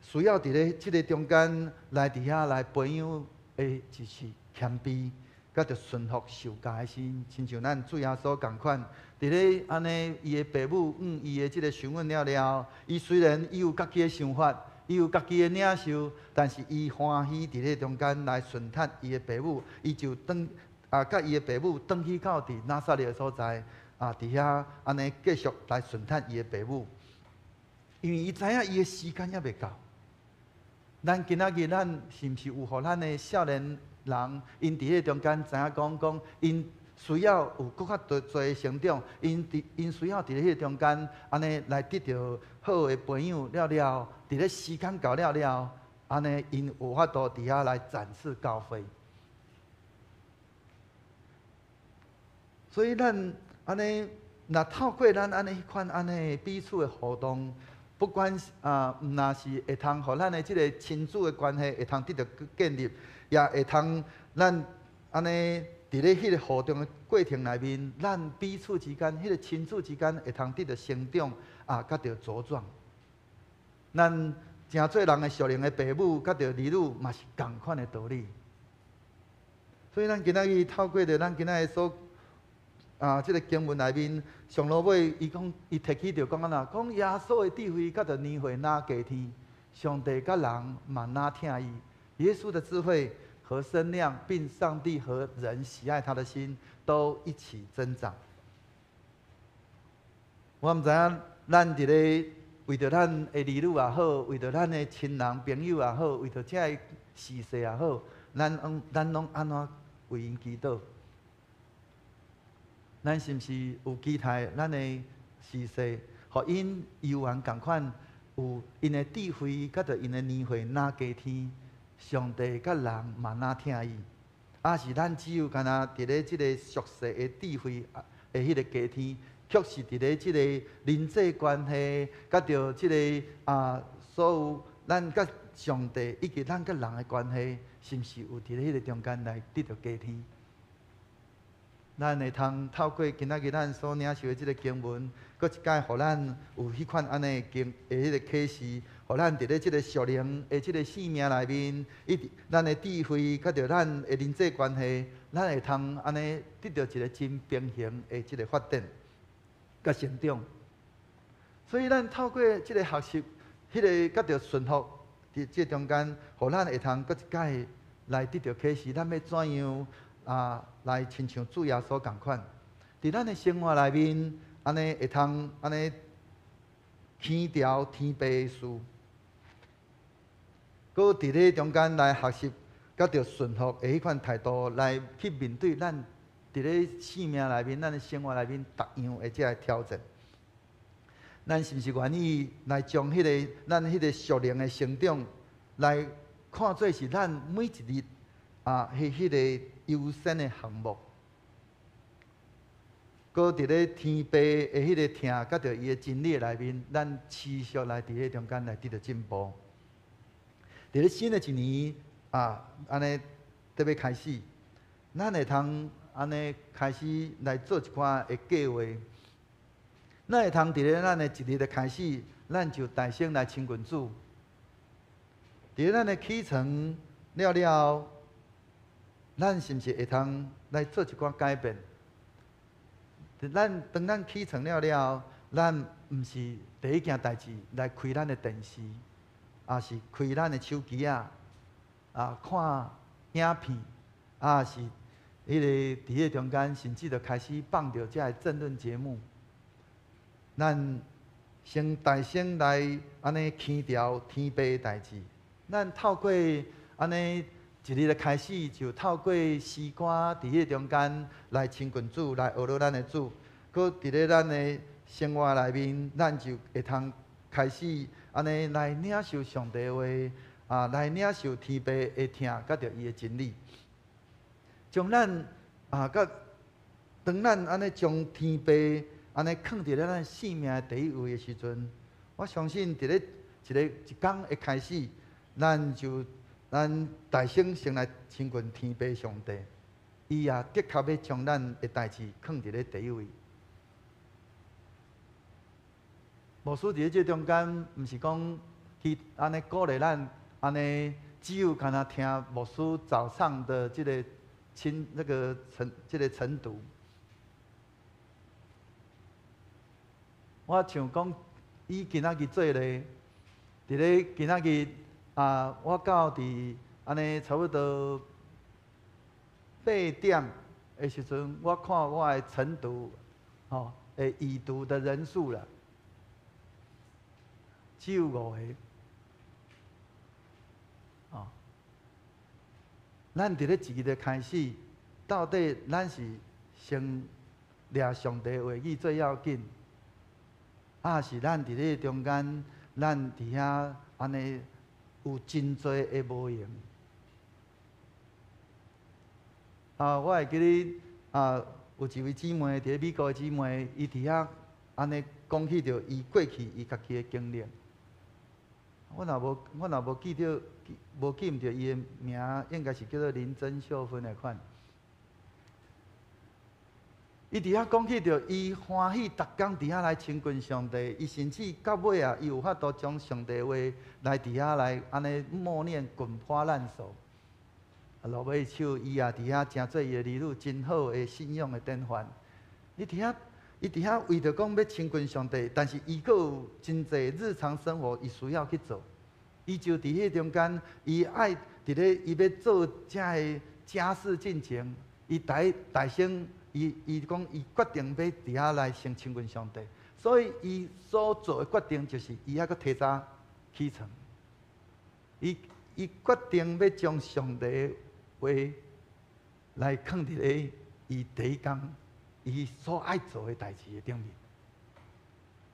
需要伫咧即个中间来伫遐来培养的就是谦卑，佮着顺服受教的心，亲像咱主耶稣共款。伫咧安尼，伊的父母伊的即个询问了，伊虽然伊有家己的想法。伊有家己的领受，但是伊欢喜伫咧中间来顺服伊的父母，伊就甲伊的父母转去到伫拿撒勒的所在伫遐安尼继续来顺服伊的父母，因为伊知影伊的时间还袂到。咱今仔日咱是毋是有互咱的少年人，因伫咧中间知影讲因需要有更较多成长，因需要伫咧迄个中间安尼来得到好的朋友了。伫咧时间到了，安尼因有法度伫遐来展示教会。所以咱安尼，若透过咱安尼迄款安尼彼此的互动，不管毋若是会通互咱的即个亲子的关系会通得到建立，也会通咱安尼伫咧迄个互动的过程内面，咱彼此之间迄个亲子之间会通得到成长甲着茁壮。咱诚侪人的属灵的父母，甲着儿女嘛是同款的道理。所以咱今仔日透过着咱今仔日所即个经文内面，上落尾伊提起着讲讲耶稣的智慧，甲着年岁哪加天，上帝甲人嘛哪听伊，耶稣的智慧和身量，并上帝和人喜爱他的心，都一起增长。我毋知影咱伫咧。为着咱的儿女也好，为着咱的亲人朋友也好，为着这个时势也好，咱拢安怎为因祈祷？咱是毋是有期待咱的时势，互因犹原共款有因的智慧，甲着因的年岁哪加天，上帝甲人嘛哪听伊？是咱只有干那伫咧即个俗世的智慧的迄个加天？却是伫咧即个人际关系，甲着即个所有咱甲上帝以及咱甲人的关系，是毋是有伫咧迄个中间来得到加添？咱会通透过今仔日咱所领受的即个经文，搁一摆，互咱有迄款安尼迄个启示，互咱伫咧即个属灵的即个生命内面，咱的智慧，甲着咱的人际关系，咱会通安尼得到一个真平衡的即个发展。甲成长，所以咱透过即个学习，迄个甲着顺服伫这中间，互咱会通搁一摆来得到启示，咱要怎样来亲像主耶稣共款，伫咱的生活内面，安尼会通安尼牵调天父的事，搁伫咧中间来学习，甲着顺服的迄款态度来去面对咱伫咧生命内面、咱的生活内面逐样的这挑战。咱是毋是愿意来将咱迄个属灵的成长，来看作是咱每一日迄个优先的项目？搁伫咧天父的迄个听，甲着伊的真理内面，咱持续来伫咧中间来得到进步。伫咧新的一年安尼特别开始，咱会通安尼开始来做一寡的计划。咱会通伫咧咱的一日的开始，咱就大声来亲近主。伫咧咱的起床了，咱是毋是会通来做一寡改变？当咱起床了，咱毋是第一件代志来开咱的电视，是开咱的手机看影片，是迄个伫迄中间，甚至就开始放着遮个政论节目。咱先大声来安尼牵调天父的代志。咱透过安尼一日的开始，就透过诗歌伫迄中间来亲近主，来学习咱的主。搁伫咧咱的生活内面，咱就会通开始安尼来领受上帝的话，来领受天父的听，甲着伊的真理。将咱当咱安尼将天父安尼放伫咧咱生命的第一位的时阵，我相信伫咧一天的开始，咱大声先来亲近天父上帝，伊也的确要将咱的代志放伫咧第一位。牧师伫咧这中间，毋是讲去安尼鼓励咱，安尼只有干那听牧师早上的这个晨读。我像讲，以今仔日做咧，伫咧今仔日我到伫安尼差不多8点的时阵，我看我的晨读，会已读的人数啦，只有5个。咱伫咧一日的开始，到底咱是先掠上帝话语最要紧？是咱伫咧中间，咱伫遐安尼有真多的无用。我会记得有一位姊妹伫咧美国的姊妹，伊伫遐安尼讲起着伊过去伊家己的经历。我若无记毋着伊的名，应该是叫做林真秀芬的款。伊伫遐讲起着，伊欢喜逐工伫遐来亲近上帝，伊甚至到尾伊有法度将上帝话来伫遐来安尼默念滚花烂熟。落尾手，伊也伫遐诚做伊的儿女真好的信仰的典范。伊伫遐为着讲要亲近上帝，但是伊阁有真侪日常生活伊需要去做。伊就伫迄中间，伊爱伫咧伊要做遮个家事进前，伊大声。伊讲，伊决定要伫遐来先亲近上帝，所以伊所做的决定就是，伊还阁提早起床。伊决定要将上帝的话来放伫咧伊第一工伊所爱做的代志的顶面。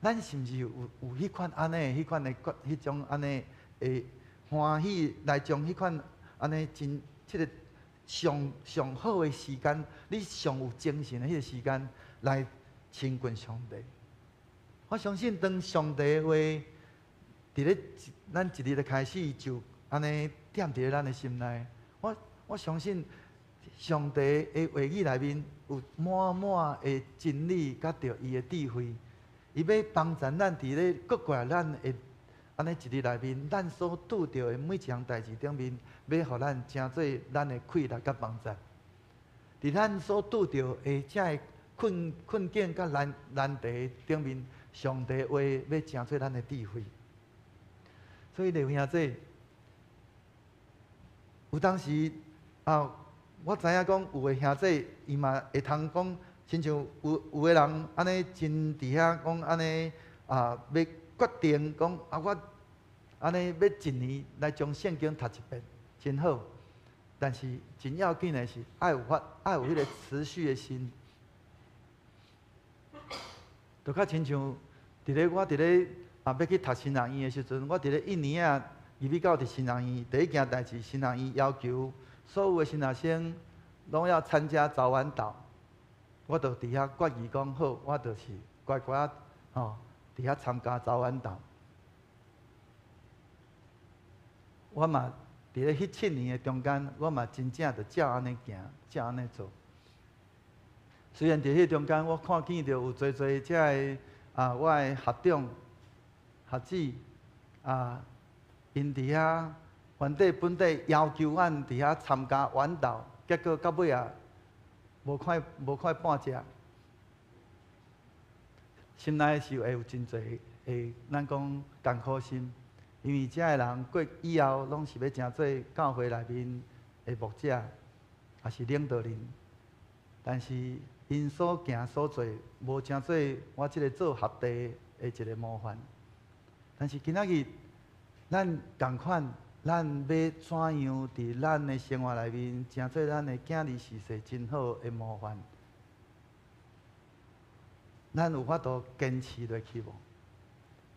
咱是毋是有迄款安尼、迄款的、迄种安尼的欢喜来将迄款安尼真个？上好的时间，你上有精神的迄个时间来亲近上帝。我相信，当上帝的话伫咧咱一日的开始，就安尼点伫咧咱的心内。我相信，上帝的话语内面有满满的真理，甲着伊的智慧。伊要帮助咱伫咧各过咱的安尼一日内面，咱所拄着的每一项代志顶面。要互咱诚做咱的快乐甲帮助，伫咱所拄着的遮个困境甲难题顶面，上帝话要诚做咱的智慧。所以弟兄姊，有当时啊，我知影讲有诶兄弟，伊嘛会通讲，亲像有诶人安尼真伫遐讲安尼啊，要决定讲啊，我安尼要一年来将圣经读一遍，真好。但是真要紧诶是爱有迄个持续诶心。就较亲像我伫咧要去读新人院诶时阵，我伫咧1年啊入去到伫新人院，第一件代志，新人院要求所有诶新学生拢要参加早晚祷，我就伫遐决议讲好，我就是乖乖啊吼伫遐参加早晚祷。我嘛伫咧迄7年诶中间，我嘛真正着照安尼行，照安尼做。虽然伫迄中间，我看见着有侪遮个我诶学长、学姊因伫遐原地本地要求阮伫遐参加晚祷，结果到尾啊无快半只，心内是会有真侪会咱讲艰苦心。因为遮个人过以后，拢是要成做教会内面的牧者，也是领导人。但是因所行所做，无成做我即个做合地的一个模范。但是今仔日，咱共款，咱要怎样伫咱的生活内面，成做咱的囝儿世世真好的模范？咱有法度坚持落去无？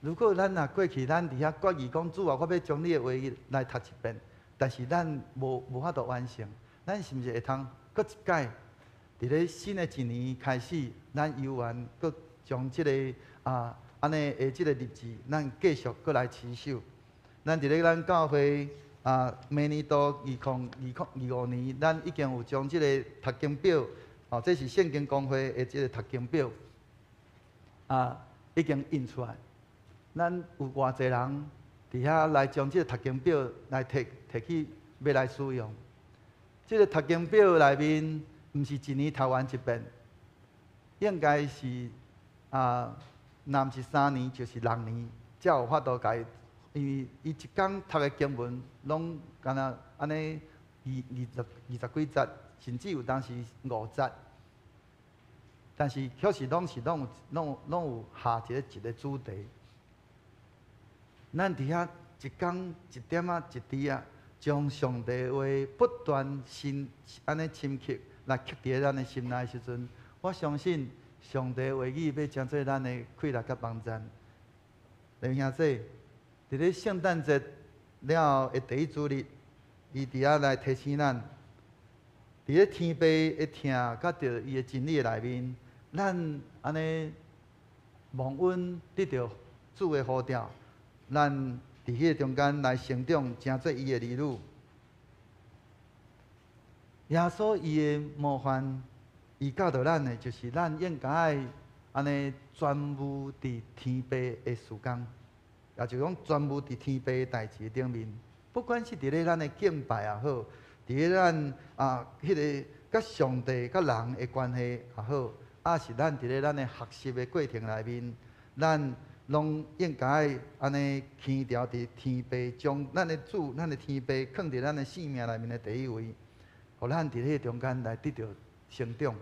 如果咱若过去，咱伫遐决议讲主啊，我要将你的话语来读一遍，但是咱无法度完成，咱是毋是会通搁一届？伫咧新的一年开始，咱犹原搁将即个安尼的即个日子，咱继续搁来持守。咱伫咧咱教会明年度2025年，咱已经有将即个读经表，这是圣经公会的即个读经表已经印出来。咱有偌济人伫遐来将即个读经表来摕去要来使用。即个读经表内面，毋是一年读完一遍，应该是若毋是3年，就是6年，才有法度甲伊。因为伊一工读的经文，拢敢若安尼20几节，甚至有当时5节。但是确实拢有下一个主题。咱伫遐一工一点一滴将上帝话不断安尼深刻来刻伫咱的心内的时阵，我相信上帝话语要成做咱的快乐甲帮助。弟兄兄弟，伫咧圣诞节了后的第1主日，伊伫遐来提醒咱，伫咧天父的听，甲着伊的真理内面，咱安尼蒙恩得到主的呼召。咱伫迄个中间来成长，成做伊的儿女。耶稣伊的模范，伊教导咱的就是咱应该安尼专务伫天父的事工，也就是讲专务伫天父的代志顶面。不管是伫咧咱的敬拜也好，伫咧咱迄个甲上帝甲人的关系也好，也是咱伫咧咱的学习的过程内面，咱拢应该安尼牵调伫天父，将咱的主、咱的天父放伫咱的生命内面的第一位，互咱伫迄中间来得到成长。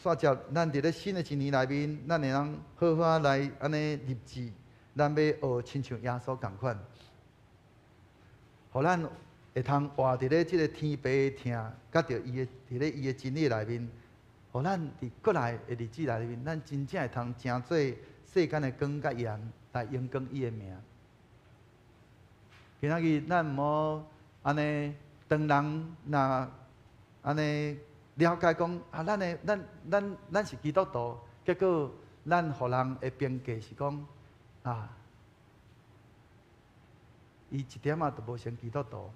煞接咱伫咧新的一年内面，咱会通好好来安尼立志，咱要学亲像耶稣共款，互咱会通活伫咧即个天父的听，甲着伊的伫咧伊的真理内面，互咱伫过来的日子内面，咱真正会通成做世间的光甲盐来荣光伊的名。今仔日咱毋好安尼，当人若安尼了解讲咱是基督徒，结果咱互人的评价是讲伊一点都无像基督徒，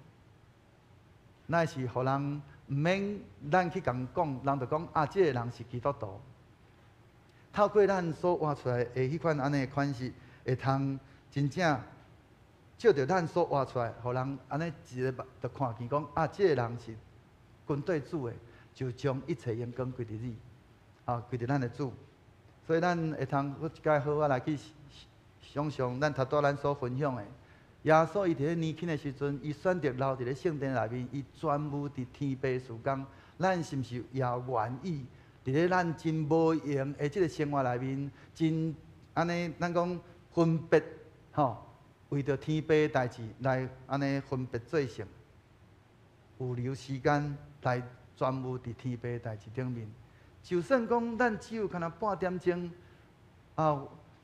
那是互人毋免咱去共讲，人就讲即个人是基督徒。透过咱所画出来的迄款安尼的款式，会通真正照着咱所画出来，互人安尼一个就看见讲即个人是跟对主的，就将一切荣光归伫你，归伫咱的主。所以咱会通一届好来去想象咱头拄咱所分享的，耶稣伊伫咧年轻的时阵，伊选择留伫咧圣殿内面，伊专务伫天父事工。咱是毋是也愿意伫咧咱真无用的即个生活内面，真安尼咱讲分别吼，为着天父的代志来安尼分别做成，有留时间来专务伫天父的代志顶面。就算讲咱只有干那半点钟，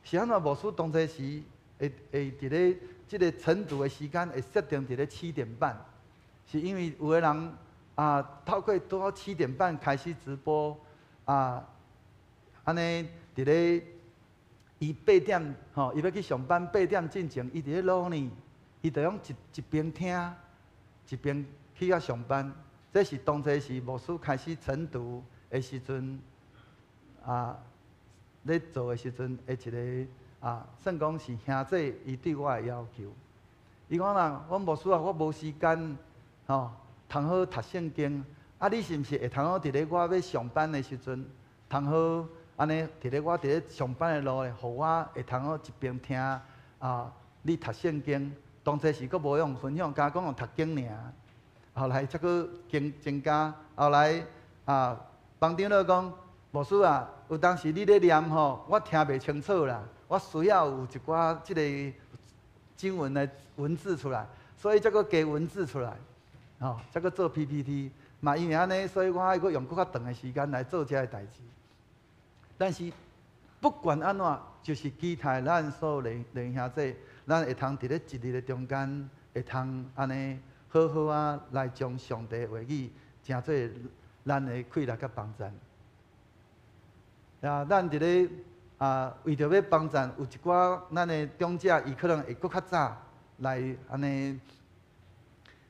是安怎牧师当初时会伫咧即个晨读的时间会设定伫咧7:30，是因为有的人透过到7:30开始直播安尼伫咧伊8点伊要去上班8点进前，伊伫咧路呢，伊就用一边听一边去遐上班。这是当初时牧师开始晨读的时阵咧做的时阵的一个算讲是兄弟伊对我的要求。伊讲啦，我牧师我无时间通好读圣经，你是毋是会通好伫咧我要上班的时阵，通好安尼伫咧我伫咧上班的路咧，互我会通好一边听你读圣经。当初时佫无用分享，加讲用读经尔。后来才佫增加，后来帮长老讲，牧师有当时你咧念我听袂清楚啦，我需要有一寡即个经文的文字出来，所以才佫加文字出来，才佫做 PPT。嘛因为安尼，所以我爱佫用佫较长的时间来做遮个代志。但是不管安怎，就是期待咱所有弟兄姊，咱会通伫咧一日的中间，会通安尼。好好来将上帝的话语，诚做咱的快乐甲帮助。咱伫咧为着要帮助，有一寡咱的长者，伊可能会搁较早来安尼，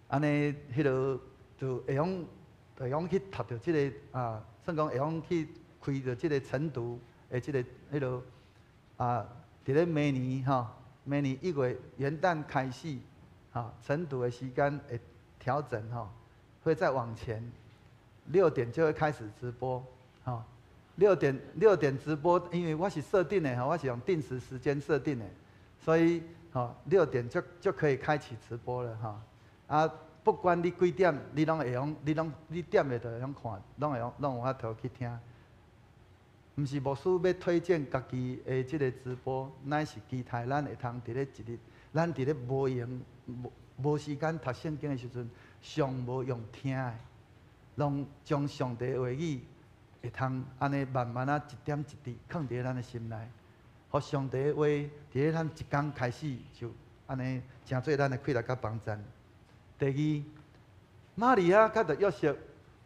迄落就会用去读着即个算讲会用去开着即个晨读的即个迄落伫咧明年明年1月元旦开始。晨读的时间会调整会再往前，6点就会开始直播6点直播，因为我是设定的我是用定时时间设定的，所以6点就可以开启直播了不管你几点，你拢会用，你点的就会用看，拢有法度去听。毋是牧师要推荐家己的即个直播，乃是期待咱会通伫咧一日。咱伫咧无用、无时间读圣经的时阵，上无用听的，拢将上帝的话语会通安尼慢慢一点一滴放伫咱的心内，互上帝的话伫咧咱一天开始就安尼，诚做咱的快乐甲帮助。第二，玛利亚甲着约瑟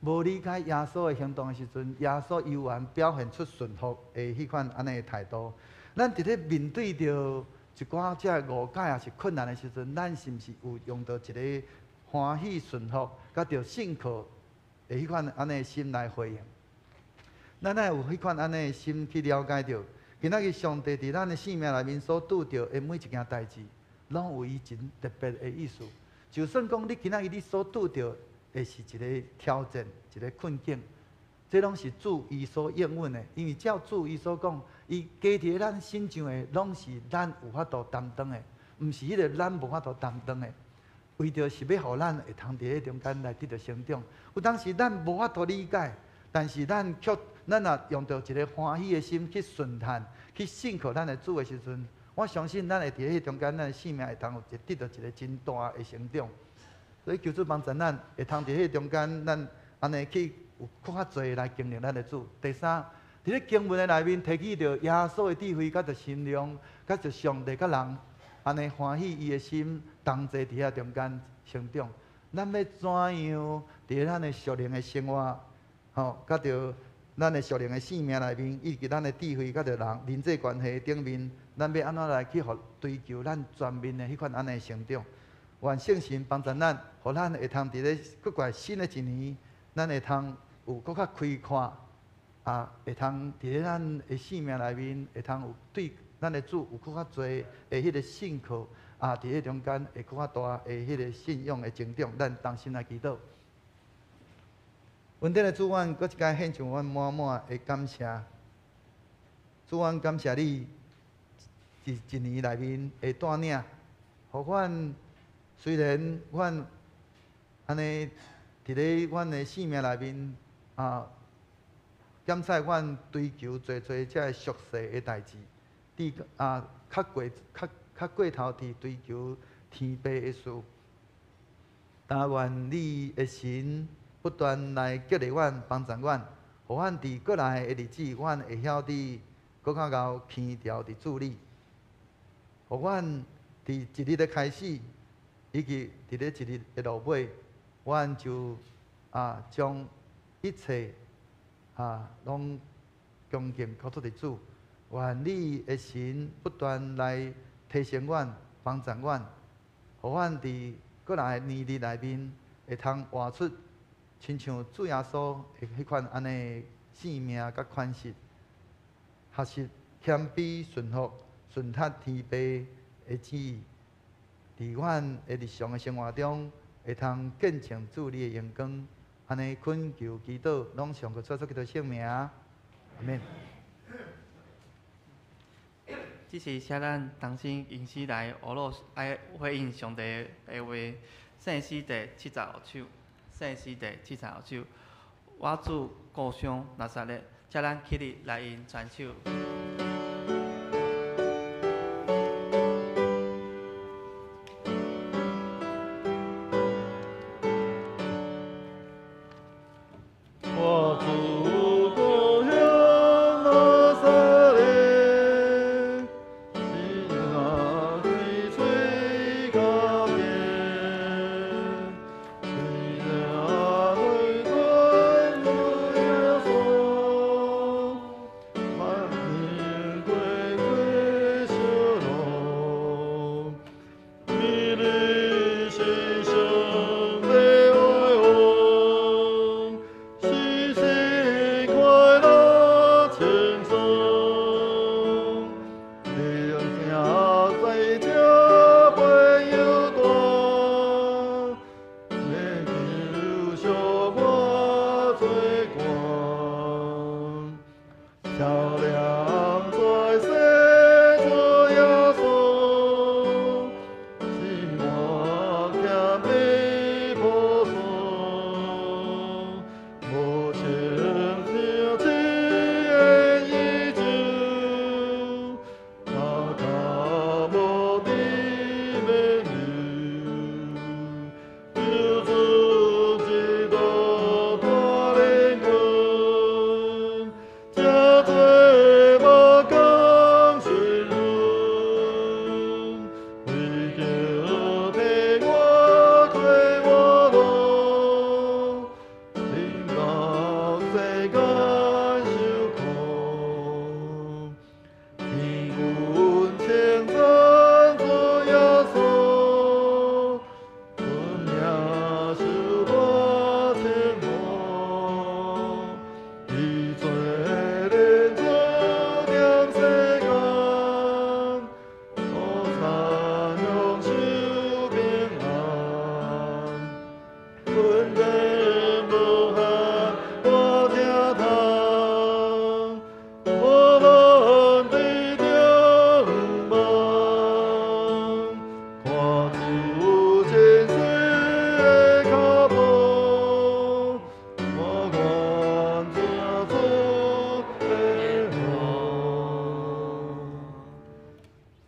无理解耶稣的行动的时阵，耶稣悠然表现出顺服的迄款安尼的态度。咱伫咧面对着一寡遮误解也是困难的时阵，咱是毋是有用到一个欢喜顺服，甲着信靠的迄款安尼心来回应？咱若有迄款安尼的心去了解着，今仔日上帝伫咱的生命内面所拄着的每一件代志，拢有伊真特别的意思。就算讲你今仔日你所拄着的是一个挑战、一个困境，这拢是主伊所应允的，因为照主伊所讲。伊加伫咱身上的，拢是咱有法度担当的，毋是迄个咱无法度担当的。为着是要互咱会通伫咧中间来得到成长。有当时咱无法度理解，但是咱若用着一个欢喜的心去顺探、去信靠咱的主的时阵，我相信咱会伫咧中间，咱的生命会通有得到一个真大的成长。所以求主帮助咱，会通伫迄中间，咱安尼去有更较侪来经历咱的主。第三。伫咧经文的内面，提起着耶稣的智慧，甲着信量，甲着上帝甲人，安尼欢喜伊的心，同齐伫遐中间成长。咱要怎样伫咱的属灵的生活，甲着咱的属灵的生命内面，以及咱的智慧，甲着人际关系顶面，咱要安怎来去追求咱全面的迄款安尼成长？愿圣神帮助咱，互咱会通伫咧搁过新的一年，咱会通有搁较开阔。会通伫咧咱的生命内面，会通有对咱的主有更较侪的迄个信靠，伫咧中间会更较大的迄个信仰的成长。咱同心来祈祷。恩典的主，阮搁一摆献上阮满满的感谢。主，阮感谢你，一年内面会带领互阮虽然阮安尼伫咧阮的生命内面检测阮追求做遮个俗世的代志，较过头伫追求天父的事。但愿你的神不断来激励阮、帮助阮，互阮伫过来的日子，阮会晓伫搁较贤轻调伫主里，互阮伫一日的开始，以及伫咧一日的落尾，阮就将一切拢恭敬交托伫主。愿你的神不断来提升阮、帮助阮，互阮伫过来年日内面会通活出亲像主耶稣的迄款安尼生命甲款式，学习谦卑顺服、顺服天父的旨意，伫阮的日常的生活中会通见证主你的荣光。安尼恳求祈祷，拢上个做基督圣名，阿免。这是写咱当时因时来俄罗斯爱回应上帝的话，圣诗第75首，圣诗第75首，我主故乡拿撒勒，遮咱起立来因全首。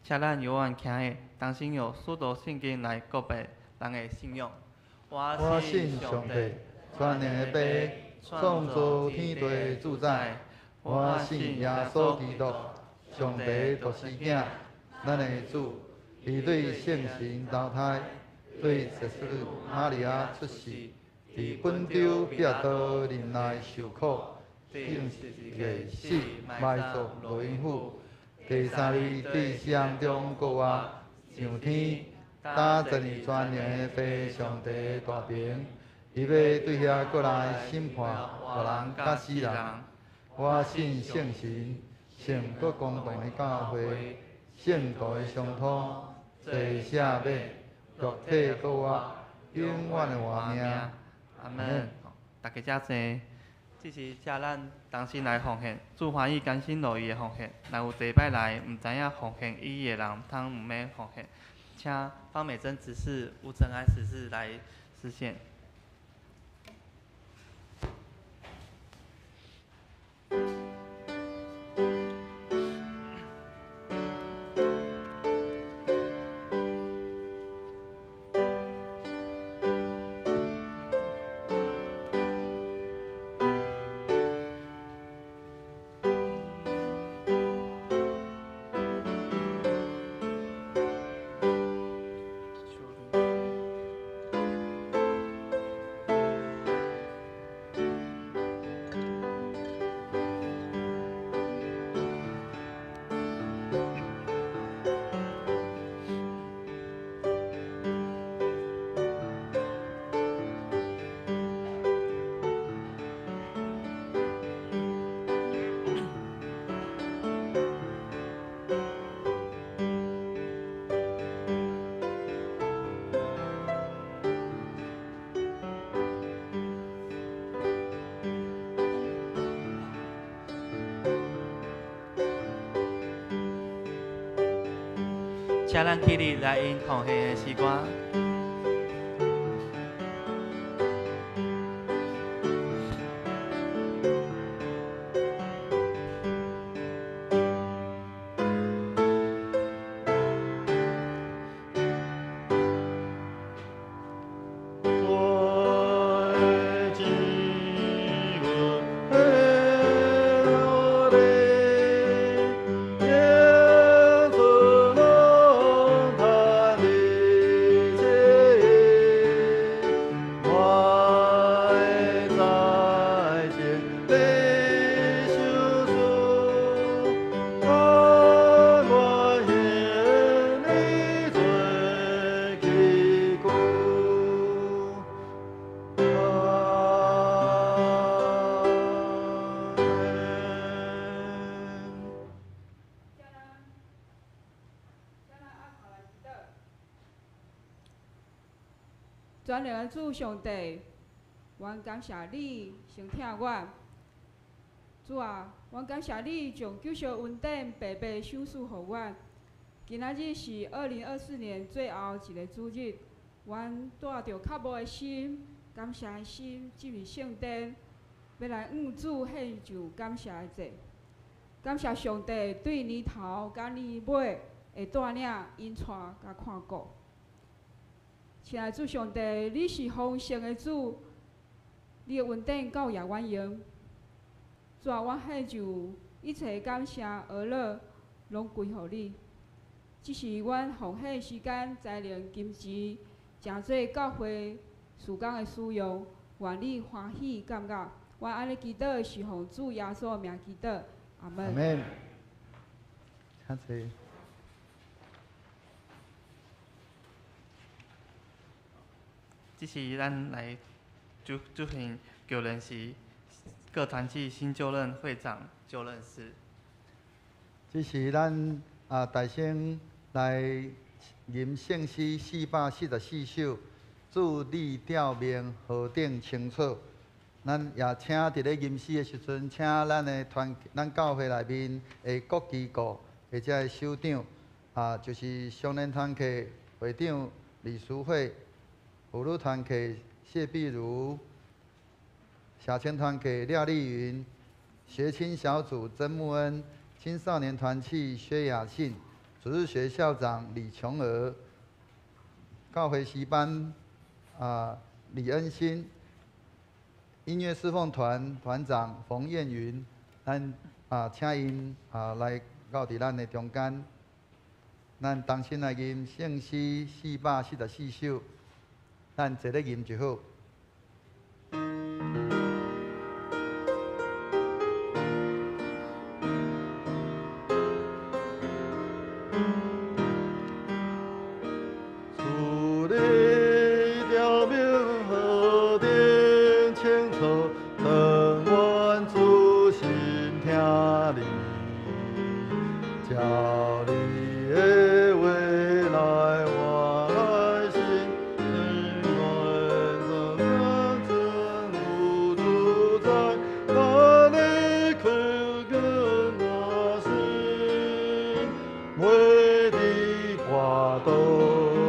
请咱犹原行的，当心有许多圣经来告白人的信仰。我信上帝，全能的父，创造天地主宰。我信耶稣基督，上帝独生子，咱的主，伊对圣神投胎，对圣母玛利亚出世，伫本州彼得林内受苦，定是死，埋葬罗英府。第三日，伫死人中复活，上天，打真理全能的父上帝大名，伊要对遐过来审判活人甲死人。我信圣神，圣国公堂的教会，圣道的相通，做赦免，肉体复活，永远的活命。阿门。大家遮坐。这是写咱当时来奉献，主欢喜甘心乐意的奉献。若有第摆来，毋知影奉献意义的人，通毋免奉献。请方美珍执事、吴承安执事来实现。请咱起立来因奉献的诗歌。全能的主上帝，阮感谢你成听阮。主啊，阮感谢你将救赎恩典白白赏赐予阮。今仔日是2024年最后一个主日，阮带着较无的心、感谢的心进入圣殿，要来向主献上感谢的祭。感谢上帝对年头甲年尾会带领引带甲看顾。亲爱的主上帝，你是丰盛的主，你的恩典够也阮用。主啊，阮献上一切感谢而乐，拢归予你。只是阮奉献时间、财力、金钱，诚侪教会事工的使用，愿你欢喜感觉。阮安尼祈祷是奉主耶稣的名祈祷，阿门。阿门。请坐。这是咱来举行就任时，各团体新就任会长就任式。这是咱大声来吟圣诗444首，祝你吊明河顶青草。咱也请伫咧吟诗的时阵，请咱教会内面的各机构或者的首长就是少年团契会长李淑慧。妇女团契谢碧如，小青团契廖丽云，学青小组曾木恩，青少年团契薛雅信，主日学校长李琼娥，教会习班李恩心，音乐侍奉团团长冯燕云，咱请因来到伫咱的中间，咱同心来吟圣诗444首。咱坐咧吟就好。祝你吊明河顶青草，等阮主心听你，叫你的未来我爱心。每日活动。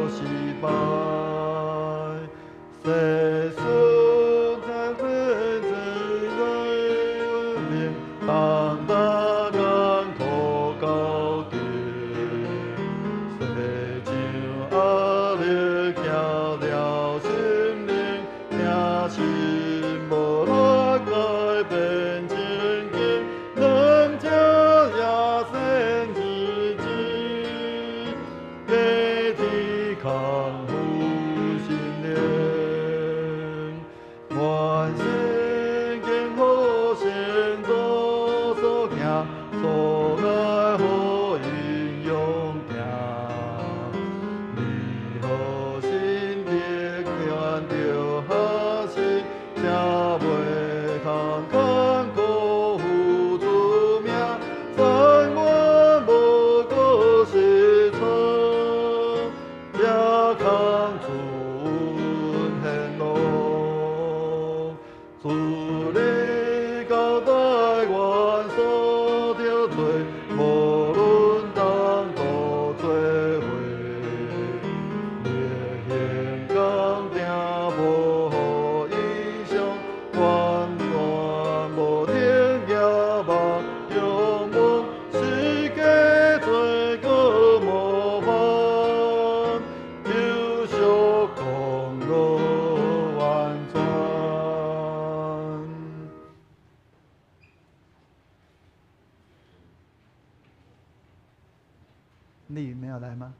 你没有来吗？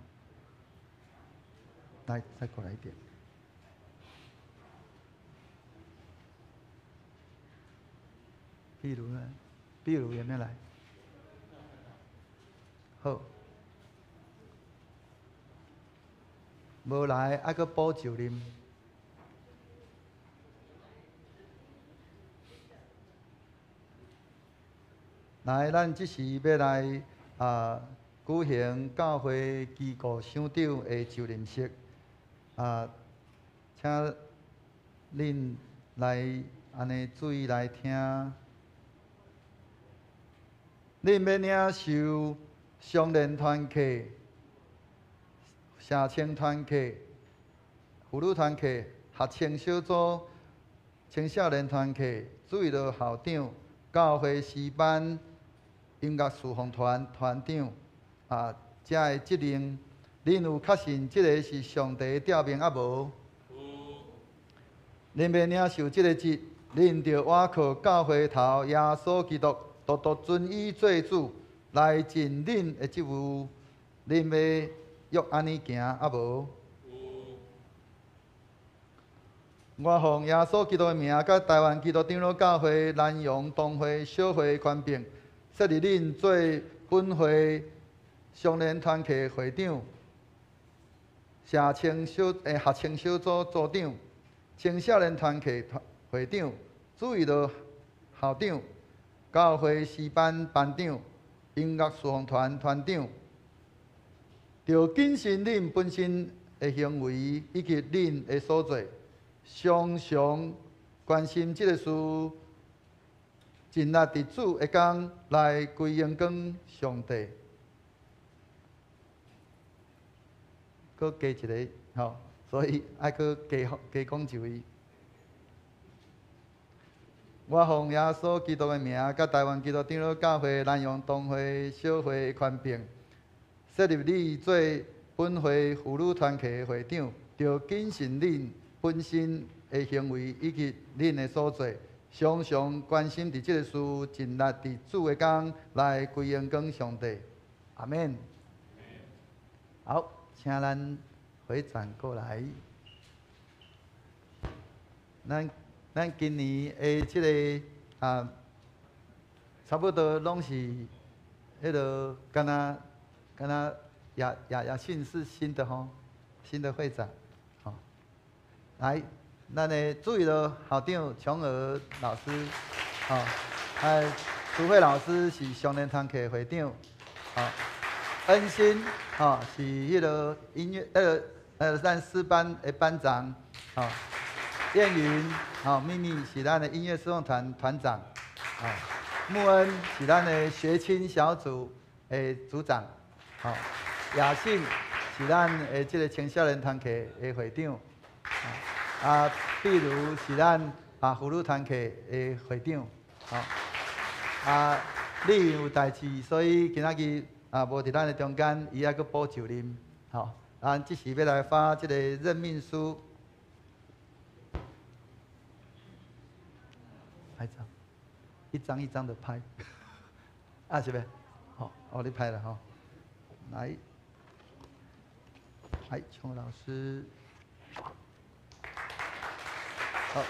来，再过来一点。壁炉呢？壁炉有没有来？好，无来，还阁补酒啉。来，咱即时要来举行教会机构省长的就任式，请恁来安尼注意来听。恁要领受相连团契、社青团契、妇女团契、学青小组、青少年团契、注意到校长、教会诗班、音乐侍奉团团长这的责任，恁有确信这个是上帝的召命啊无？恁要领受这个职，恁着倚靠教会头耶稣基督。独独尊伊做主，来尽恁的职务。恁要约安尼行啊无？我奉耶稣基督的名，甲台湾基督长老教会南洋东会小会权柄，设立恁做本会相连团契会长、学青小组组长、青少年团契会长、注意到校长。教会诗班班长、音乐侍奉团团长，着谨慎恁本身的行为以及恁的所做，常常关心这个事，尽力伫主的工来归荣光上帝。搁加一个吼，所以爱搁加讲一位。我奉耶稣基督的名，甲台湾基督长老教会南洋东会小会权柄，设立你做本会妇女团契的会长，着谨慎恁本身的行为以及恁的所做，常常关心伫这个事，尽力伫主的工来归荣光上帝。阿免。好，请咱回转过来，咱今年的这个差不多拢是迄个敢若雅信是新的吼，新的会长，吼，来，咱的注意了校长琼娥老师，吼，朱慧老师是少年团契会长，吼，恩心，吼是迄个音乐咱诗班的班长，吼。燕云，秘密是咱的音乐侍奉团团长，穆恩是咱的学青小组的组长，雅信是咱的这个青少年团契的会长，碧如是咱妇女团契的会长，你有代志，所以今仔日无伫咱的中间，伊还阁补就任，咱即时要来发这个任命书。拍照，一张一张的拍，是呗？好，你拍了哈。来，琼老师，好，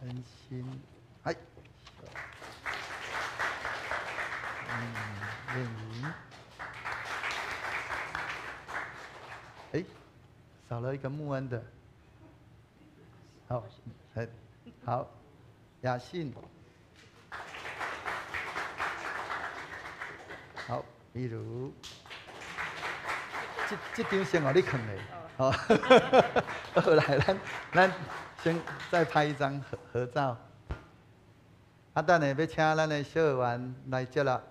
恩心，燕云，少了一个穆恩的，好，好，雅信，好，比如，这张先互你看嘞，好，好来，咱先再拍一张合照，等下要请咱的小学员来接了。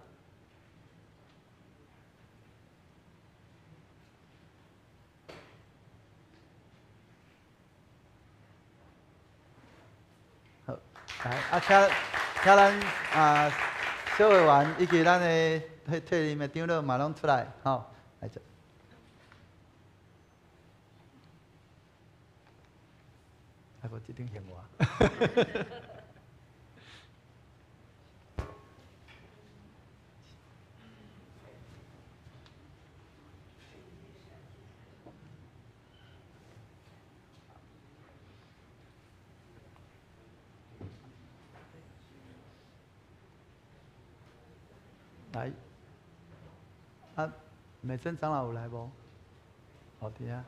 来，请咱小会员以及咱的退任的长老嘛拢出来，来这。无这张嫌我。来，啊，美珍长老有来无？好伫啊。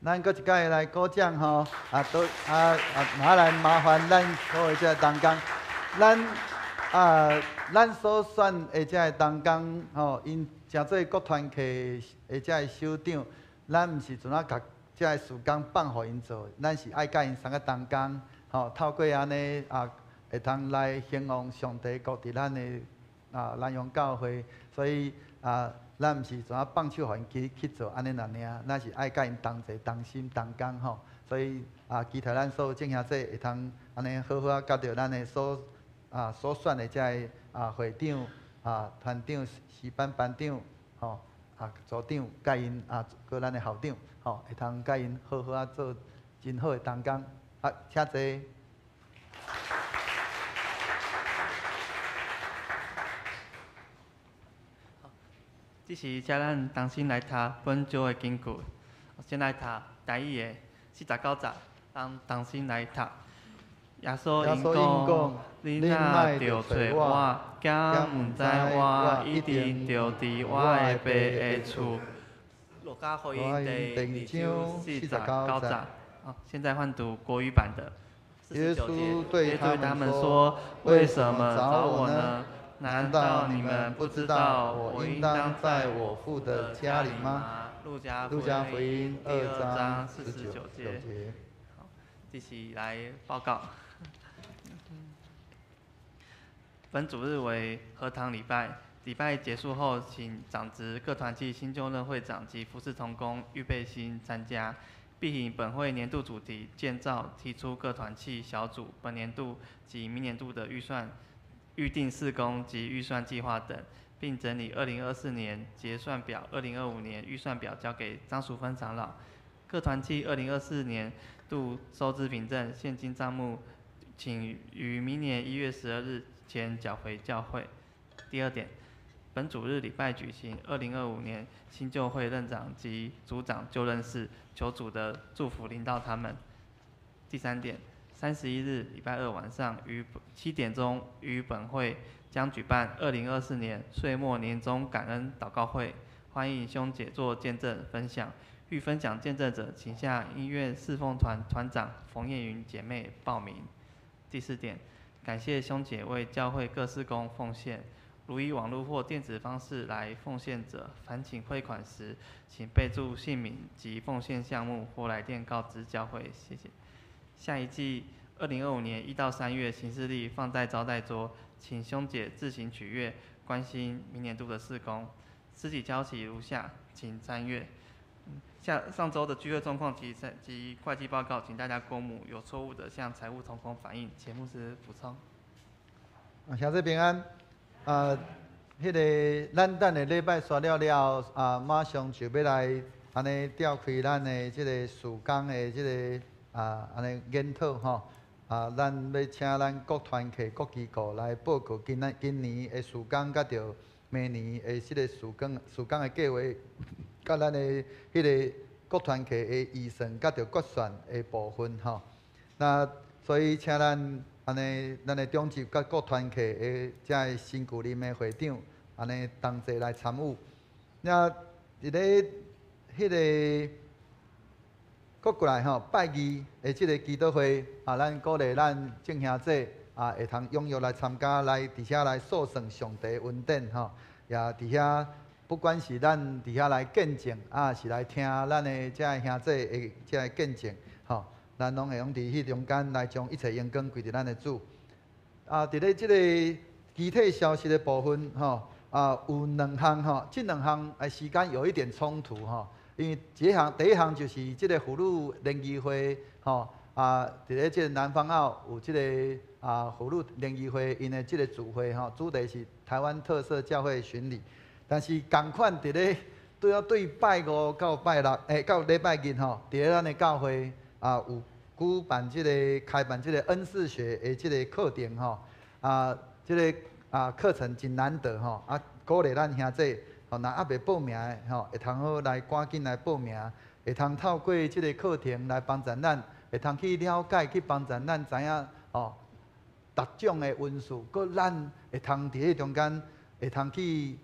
咱搁一届来鼓掌吼，来麻烦咱各位这同工，咱所选的这同工吼，因诚做各团契的这首长，咱毋是阵啊甲这事工放互因做，咱是爱甲因三个同工吼，透过安尼会通来兴旺上帝国伫咱的南洋教会，所以咱毋是怎啊放手互因去做安尼那尔，咱是爱甲因同齐、同心、同工吼。所以期待咱所有正兄弟会通安尼好好啊，甲着咱的所选的这会长、团长、诗班班长吼、组长，甲因搁咱的校长吼，会通甲因好好啊做真好的同工。请坐。这是遮咱重新来读本周的经句，先来读台语的49节，咱重新来读。耶稣因讲：你若着找我，敢毋知我一定着伫我的爸的厝。路加福音第2章49节。现在换读国语版的。耶稣对他们说：“为什么找我呢？难道你们不知道我应当在我父的家里吗？”路加福音2章49节。好，继续来报告。本主日为合堂礼拜，礼拜结束后，请长职各团契新就任会长及服侍同工预备心参加，并以本会年度主题建造提出各团契小组本年度及明年度的预算、预定事工及预算计划等，并整理2024年结算表、2025年预算表交给张淑芬长老。各团契2024年度收支凭证、现金账目，请于明年1月12日前缴回教会。第二点，本主日礼拜举行2025年新旧会任长及组长就任式，求主的祝福临到他们。第三点，31日礼拜二晚上于7点钟于本会将举办2024年岁末年终感恩祷告会，欢迎兄姐做见证分享。欲分享见证者，请向音乐侍奉团团长冯燕云姐妹报名。第四点，感谢兄姐为教会各事工奉献。如以网络或电子方式来奉献者，烦请汇款时，请备注姓名及奉献项目，或来电告知教会。谢谢。下一季2025年1到3月行事历放在招待桌，请兄姐自行取阅，关心明年度的事工。实体交期如下，请参阅。上周的聚会状况及会计报告，请大家过目，有错误的向财务同工反映，且牧师补充。兄弟平安。咱等下礼拜刷了，马上就要来安尼召开咱的即个事工的即个安尼研讨吼。咱要请咱各团契、各机构来报告今年的事工，甲着明年的即个事工的计划，甲咱的迄个各团契的预算，甲着决算的部分吼。那所以请咱安尼，咱的中级甲各团契的遮新旧任的会长，安尼同齐来参与。那伫咧迄个搁过来吼，拜二的即个祈祷会，咱鼓励咱正兄弟会通踊跃来参加，来伫遐来诉说上帝恩典吼，也伫遐不管是咱伫遐来见证，是来听咱的遮兄弟的遮见证吼。咱拢会用伫迄中间来将一切阳光归伫咱的主。伫咧即个具体消息的部分吼，有2项吼，这2项时间有一点冲突吼，因为第一项就是即个妇女联谊会吼，伫咧即个南方澳有即个妇女联谊会因的即个聚会吼，主题是台湾特色教会巡礼，但是同款伫咧对拜5到拜6，到礼拜日吼，伫咧咱的教会。有举办开办恩赐学的这个课程吼，这个课程真难得吼，鼓励咱兄弟吼，若还未报名的吼，会通好来赶紧来报名，会通透过这个课程来帮助咱，会通去了解去帮助咱知影吼，达奖的运数，佮咱会通伫迄中间会通去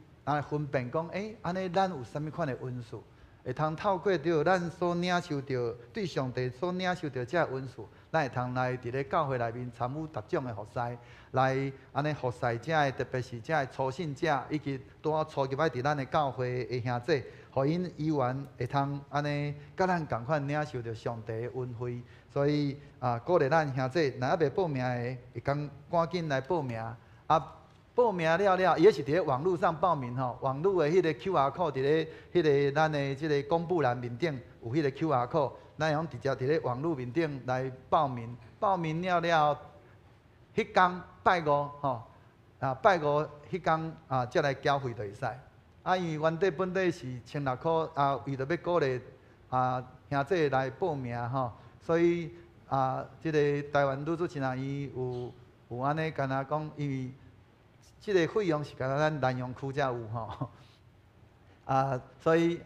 分辨讲，安尼咱有啥物款的运数？会通透过着咱所领受着对上帝所领受着这运数，咱会通来伫咧教会内面参与达奖的服侍，来安尼服侍者的，特别是这初信者，以及拄好初入来伫咱的教会的兄弟，互因依然会通安尼，甲咱共款领受着上帝的恩惠。所以鼓励咱兄弟，若还未报名的，会赶紧来报名。报名了，伊也是伫咧网络上报名吼，网络的迄个 QR code 伫咧迄个咱的即个公布栏面顶有迄个 QR code， 咱用直接伫咧网络面顶来报名。报名了，迄天拜五吼，拜五迄天才来缴费就会使。因为原底本底是1600块，为着要鼓励兄弟来报名吼，所以即个台湾女主真人伊有安尼干那讲，因为即个费用是干那咱南阳区才有吼，所以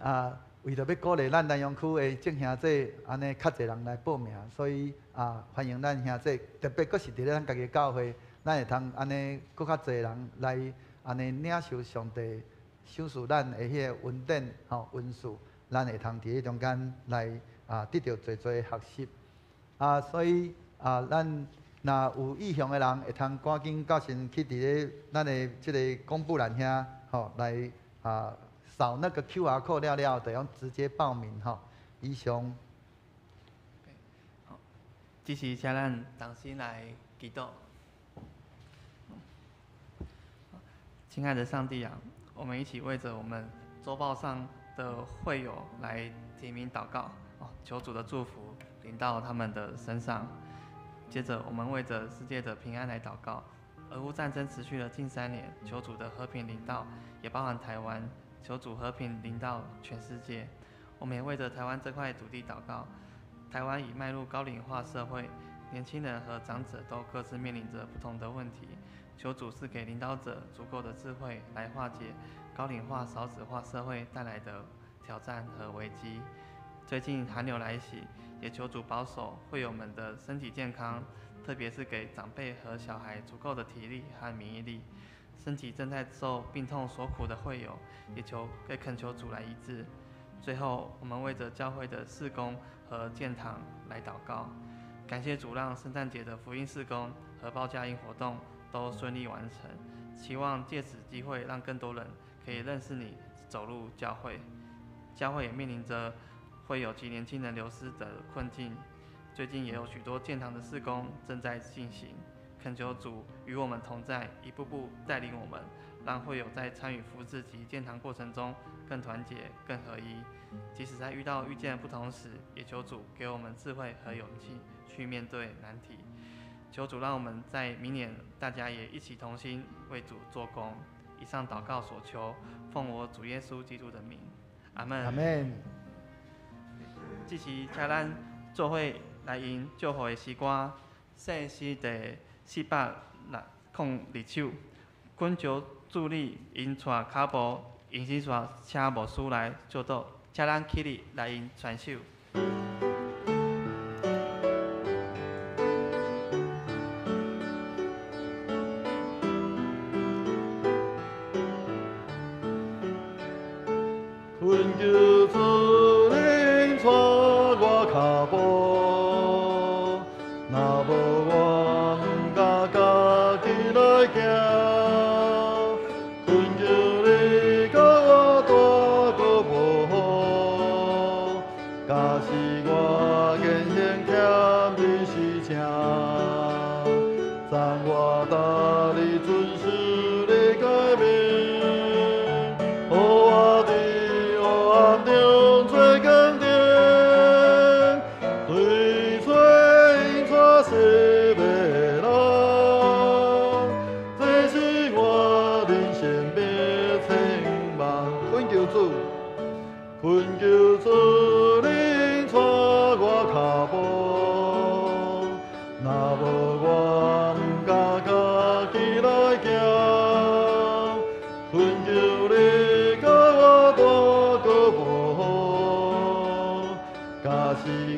为着要鼓励咱南阳区的正兄弟，安尼较侪人来报名，所以欢迎咱兄弟，特别佫是伫咧咱家己教会，咱会通安尼佫较侪人来安尼领受上帝赏赐咱的迄个恩典吼恩赐，咱会通伫迄中间来得到侪侪学习所以咱。若有意向的人，会通赶紧到先去伫咧咱的即个公布栏遐吼，来扫那个 QR code 了，就用直接报名吼。以上。好，支持请咱同心来祈祷。亲爱的上帝啊，我们一起为着我们周报上的会友来提名祷告求主的祝福临到他们的身上。接着，我们为着世界的平安来祷告。俄乌战争持续了近3年，求主的和平临到，也包含台湾，求主和平临到全世界。我们也为着台湾这块土地祷告。台湾已迈入高龄化社会，年轻人和长者都各自面临着不同的问题。求主赐给领导者足够的智慧来化解高龄化、少子化社会带来的挑战和危机。最近寒流来袭，也求主保守会友们的身体健康，特别是给长辈和小孩足够的体力和免疫力。身体正在受病痛所苦的会友，也恳求主来医治。最后，我们为着教会的事工和建堂来祷告，感谢主让圣诞节的福音事工和报佳音活动都顺利完成，期望借此机会让更多人可以认识你，走入教会。教会也面临着会有及年轻人流失的困境，最近也有许多建堂的事工正在进行，恳求主与我们同在，一步步带领我们，让会友在参与服事及建堂过程中更团结、更合一。即使在遇到意见不同时，也求主给我们智慧和勇气去面对难题。求主让我们在明年大家也一起同心为主做工。以上祷告所求，奉我主耶稣基督的名，阿门。阿门。这是请咱做伙来因祝福的诗歌，圣诗第402首，恳求助力因带脚步，因是带请牧师来做导，请咱起立来因传授。恳求主领带我脚步，若无我毋敢家己来行。恳求你甲我带个无好，假使我言行欠你是正，赞我答你遵守你诫命，互我的中最坚定，对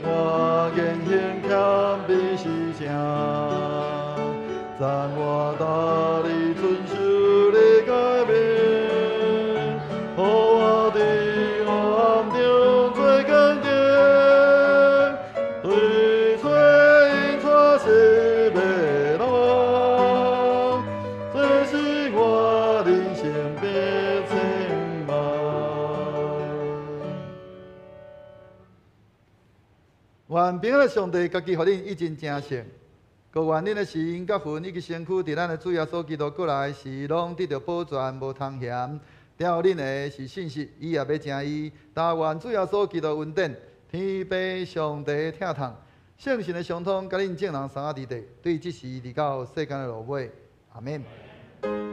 我言行欠必是正，赞我大力遵守你诫命，互我伫黑暗中做坚定，对做因错是袂落，这是我人生必称望。愿平安的上帝，家己互恁一真正胜。各愿恁的心、甲魂以及身躯，伫咱的主耶稣基督过来时，拢得到保全，无通嫌。了恁的是信息，伊也要正义。但愿主耶稣基督恩典、天父上帝疼痛、圣神的相通，甲恁众人三下伫地，对即时直到世间的落尾。阿免。阿免。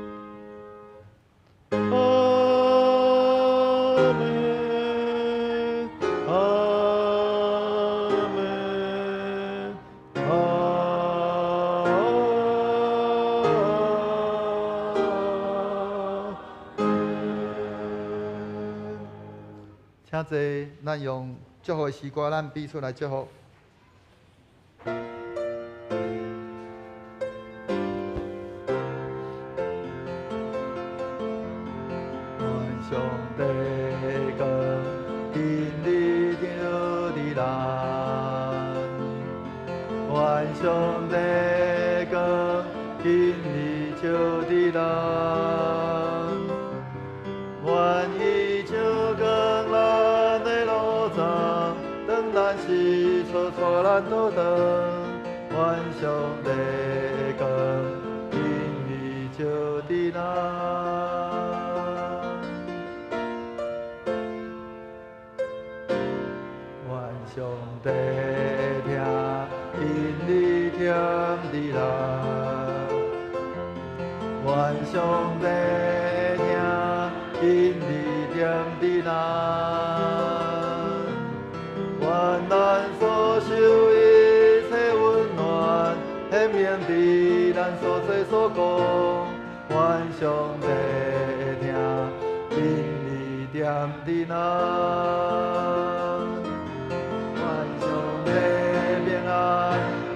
请坐，咱用祝福的诗歌，咱比出来祝福。愿上帝讲，今日着伫咱；愿上帝讲，今日就伫咱；愿伊就讲咱的路障，当咱是错错咱倒转；愿上帝讲，今日就伫咱。上帝听，今日添伫咱；愿上帝听，今日添伫咱；愿咱所受一切温暖，显明伫咱所做所讲；愿上帝听，今日添伫咱。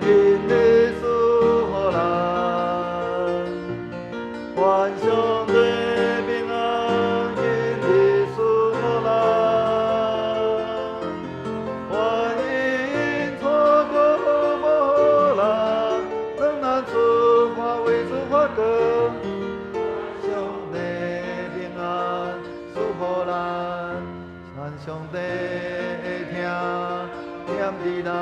今日赐予咱，愿上帝平安，今日赐予咱，愿因错过无咱，让咱出发为出发光，上帝平安赐予咱，愿上帝会听，念伫咱。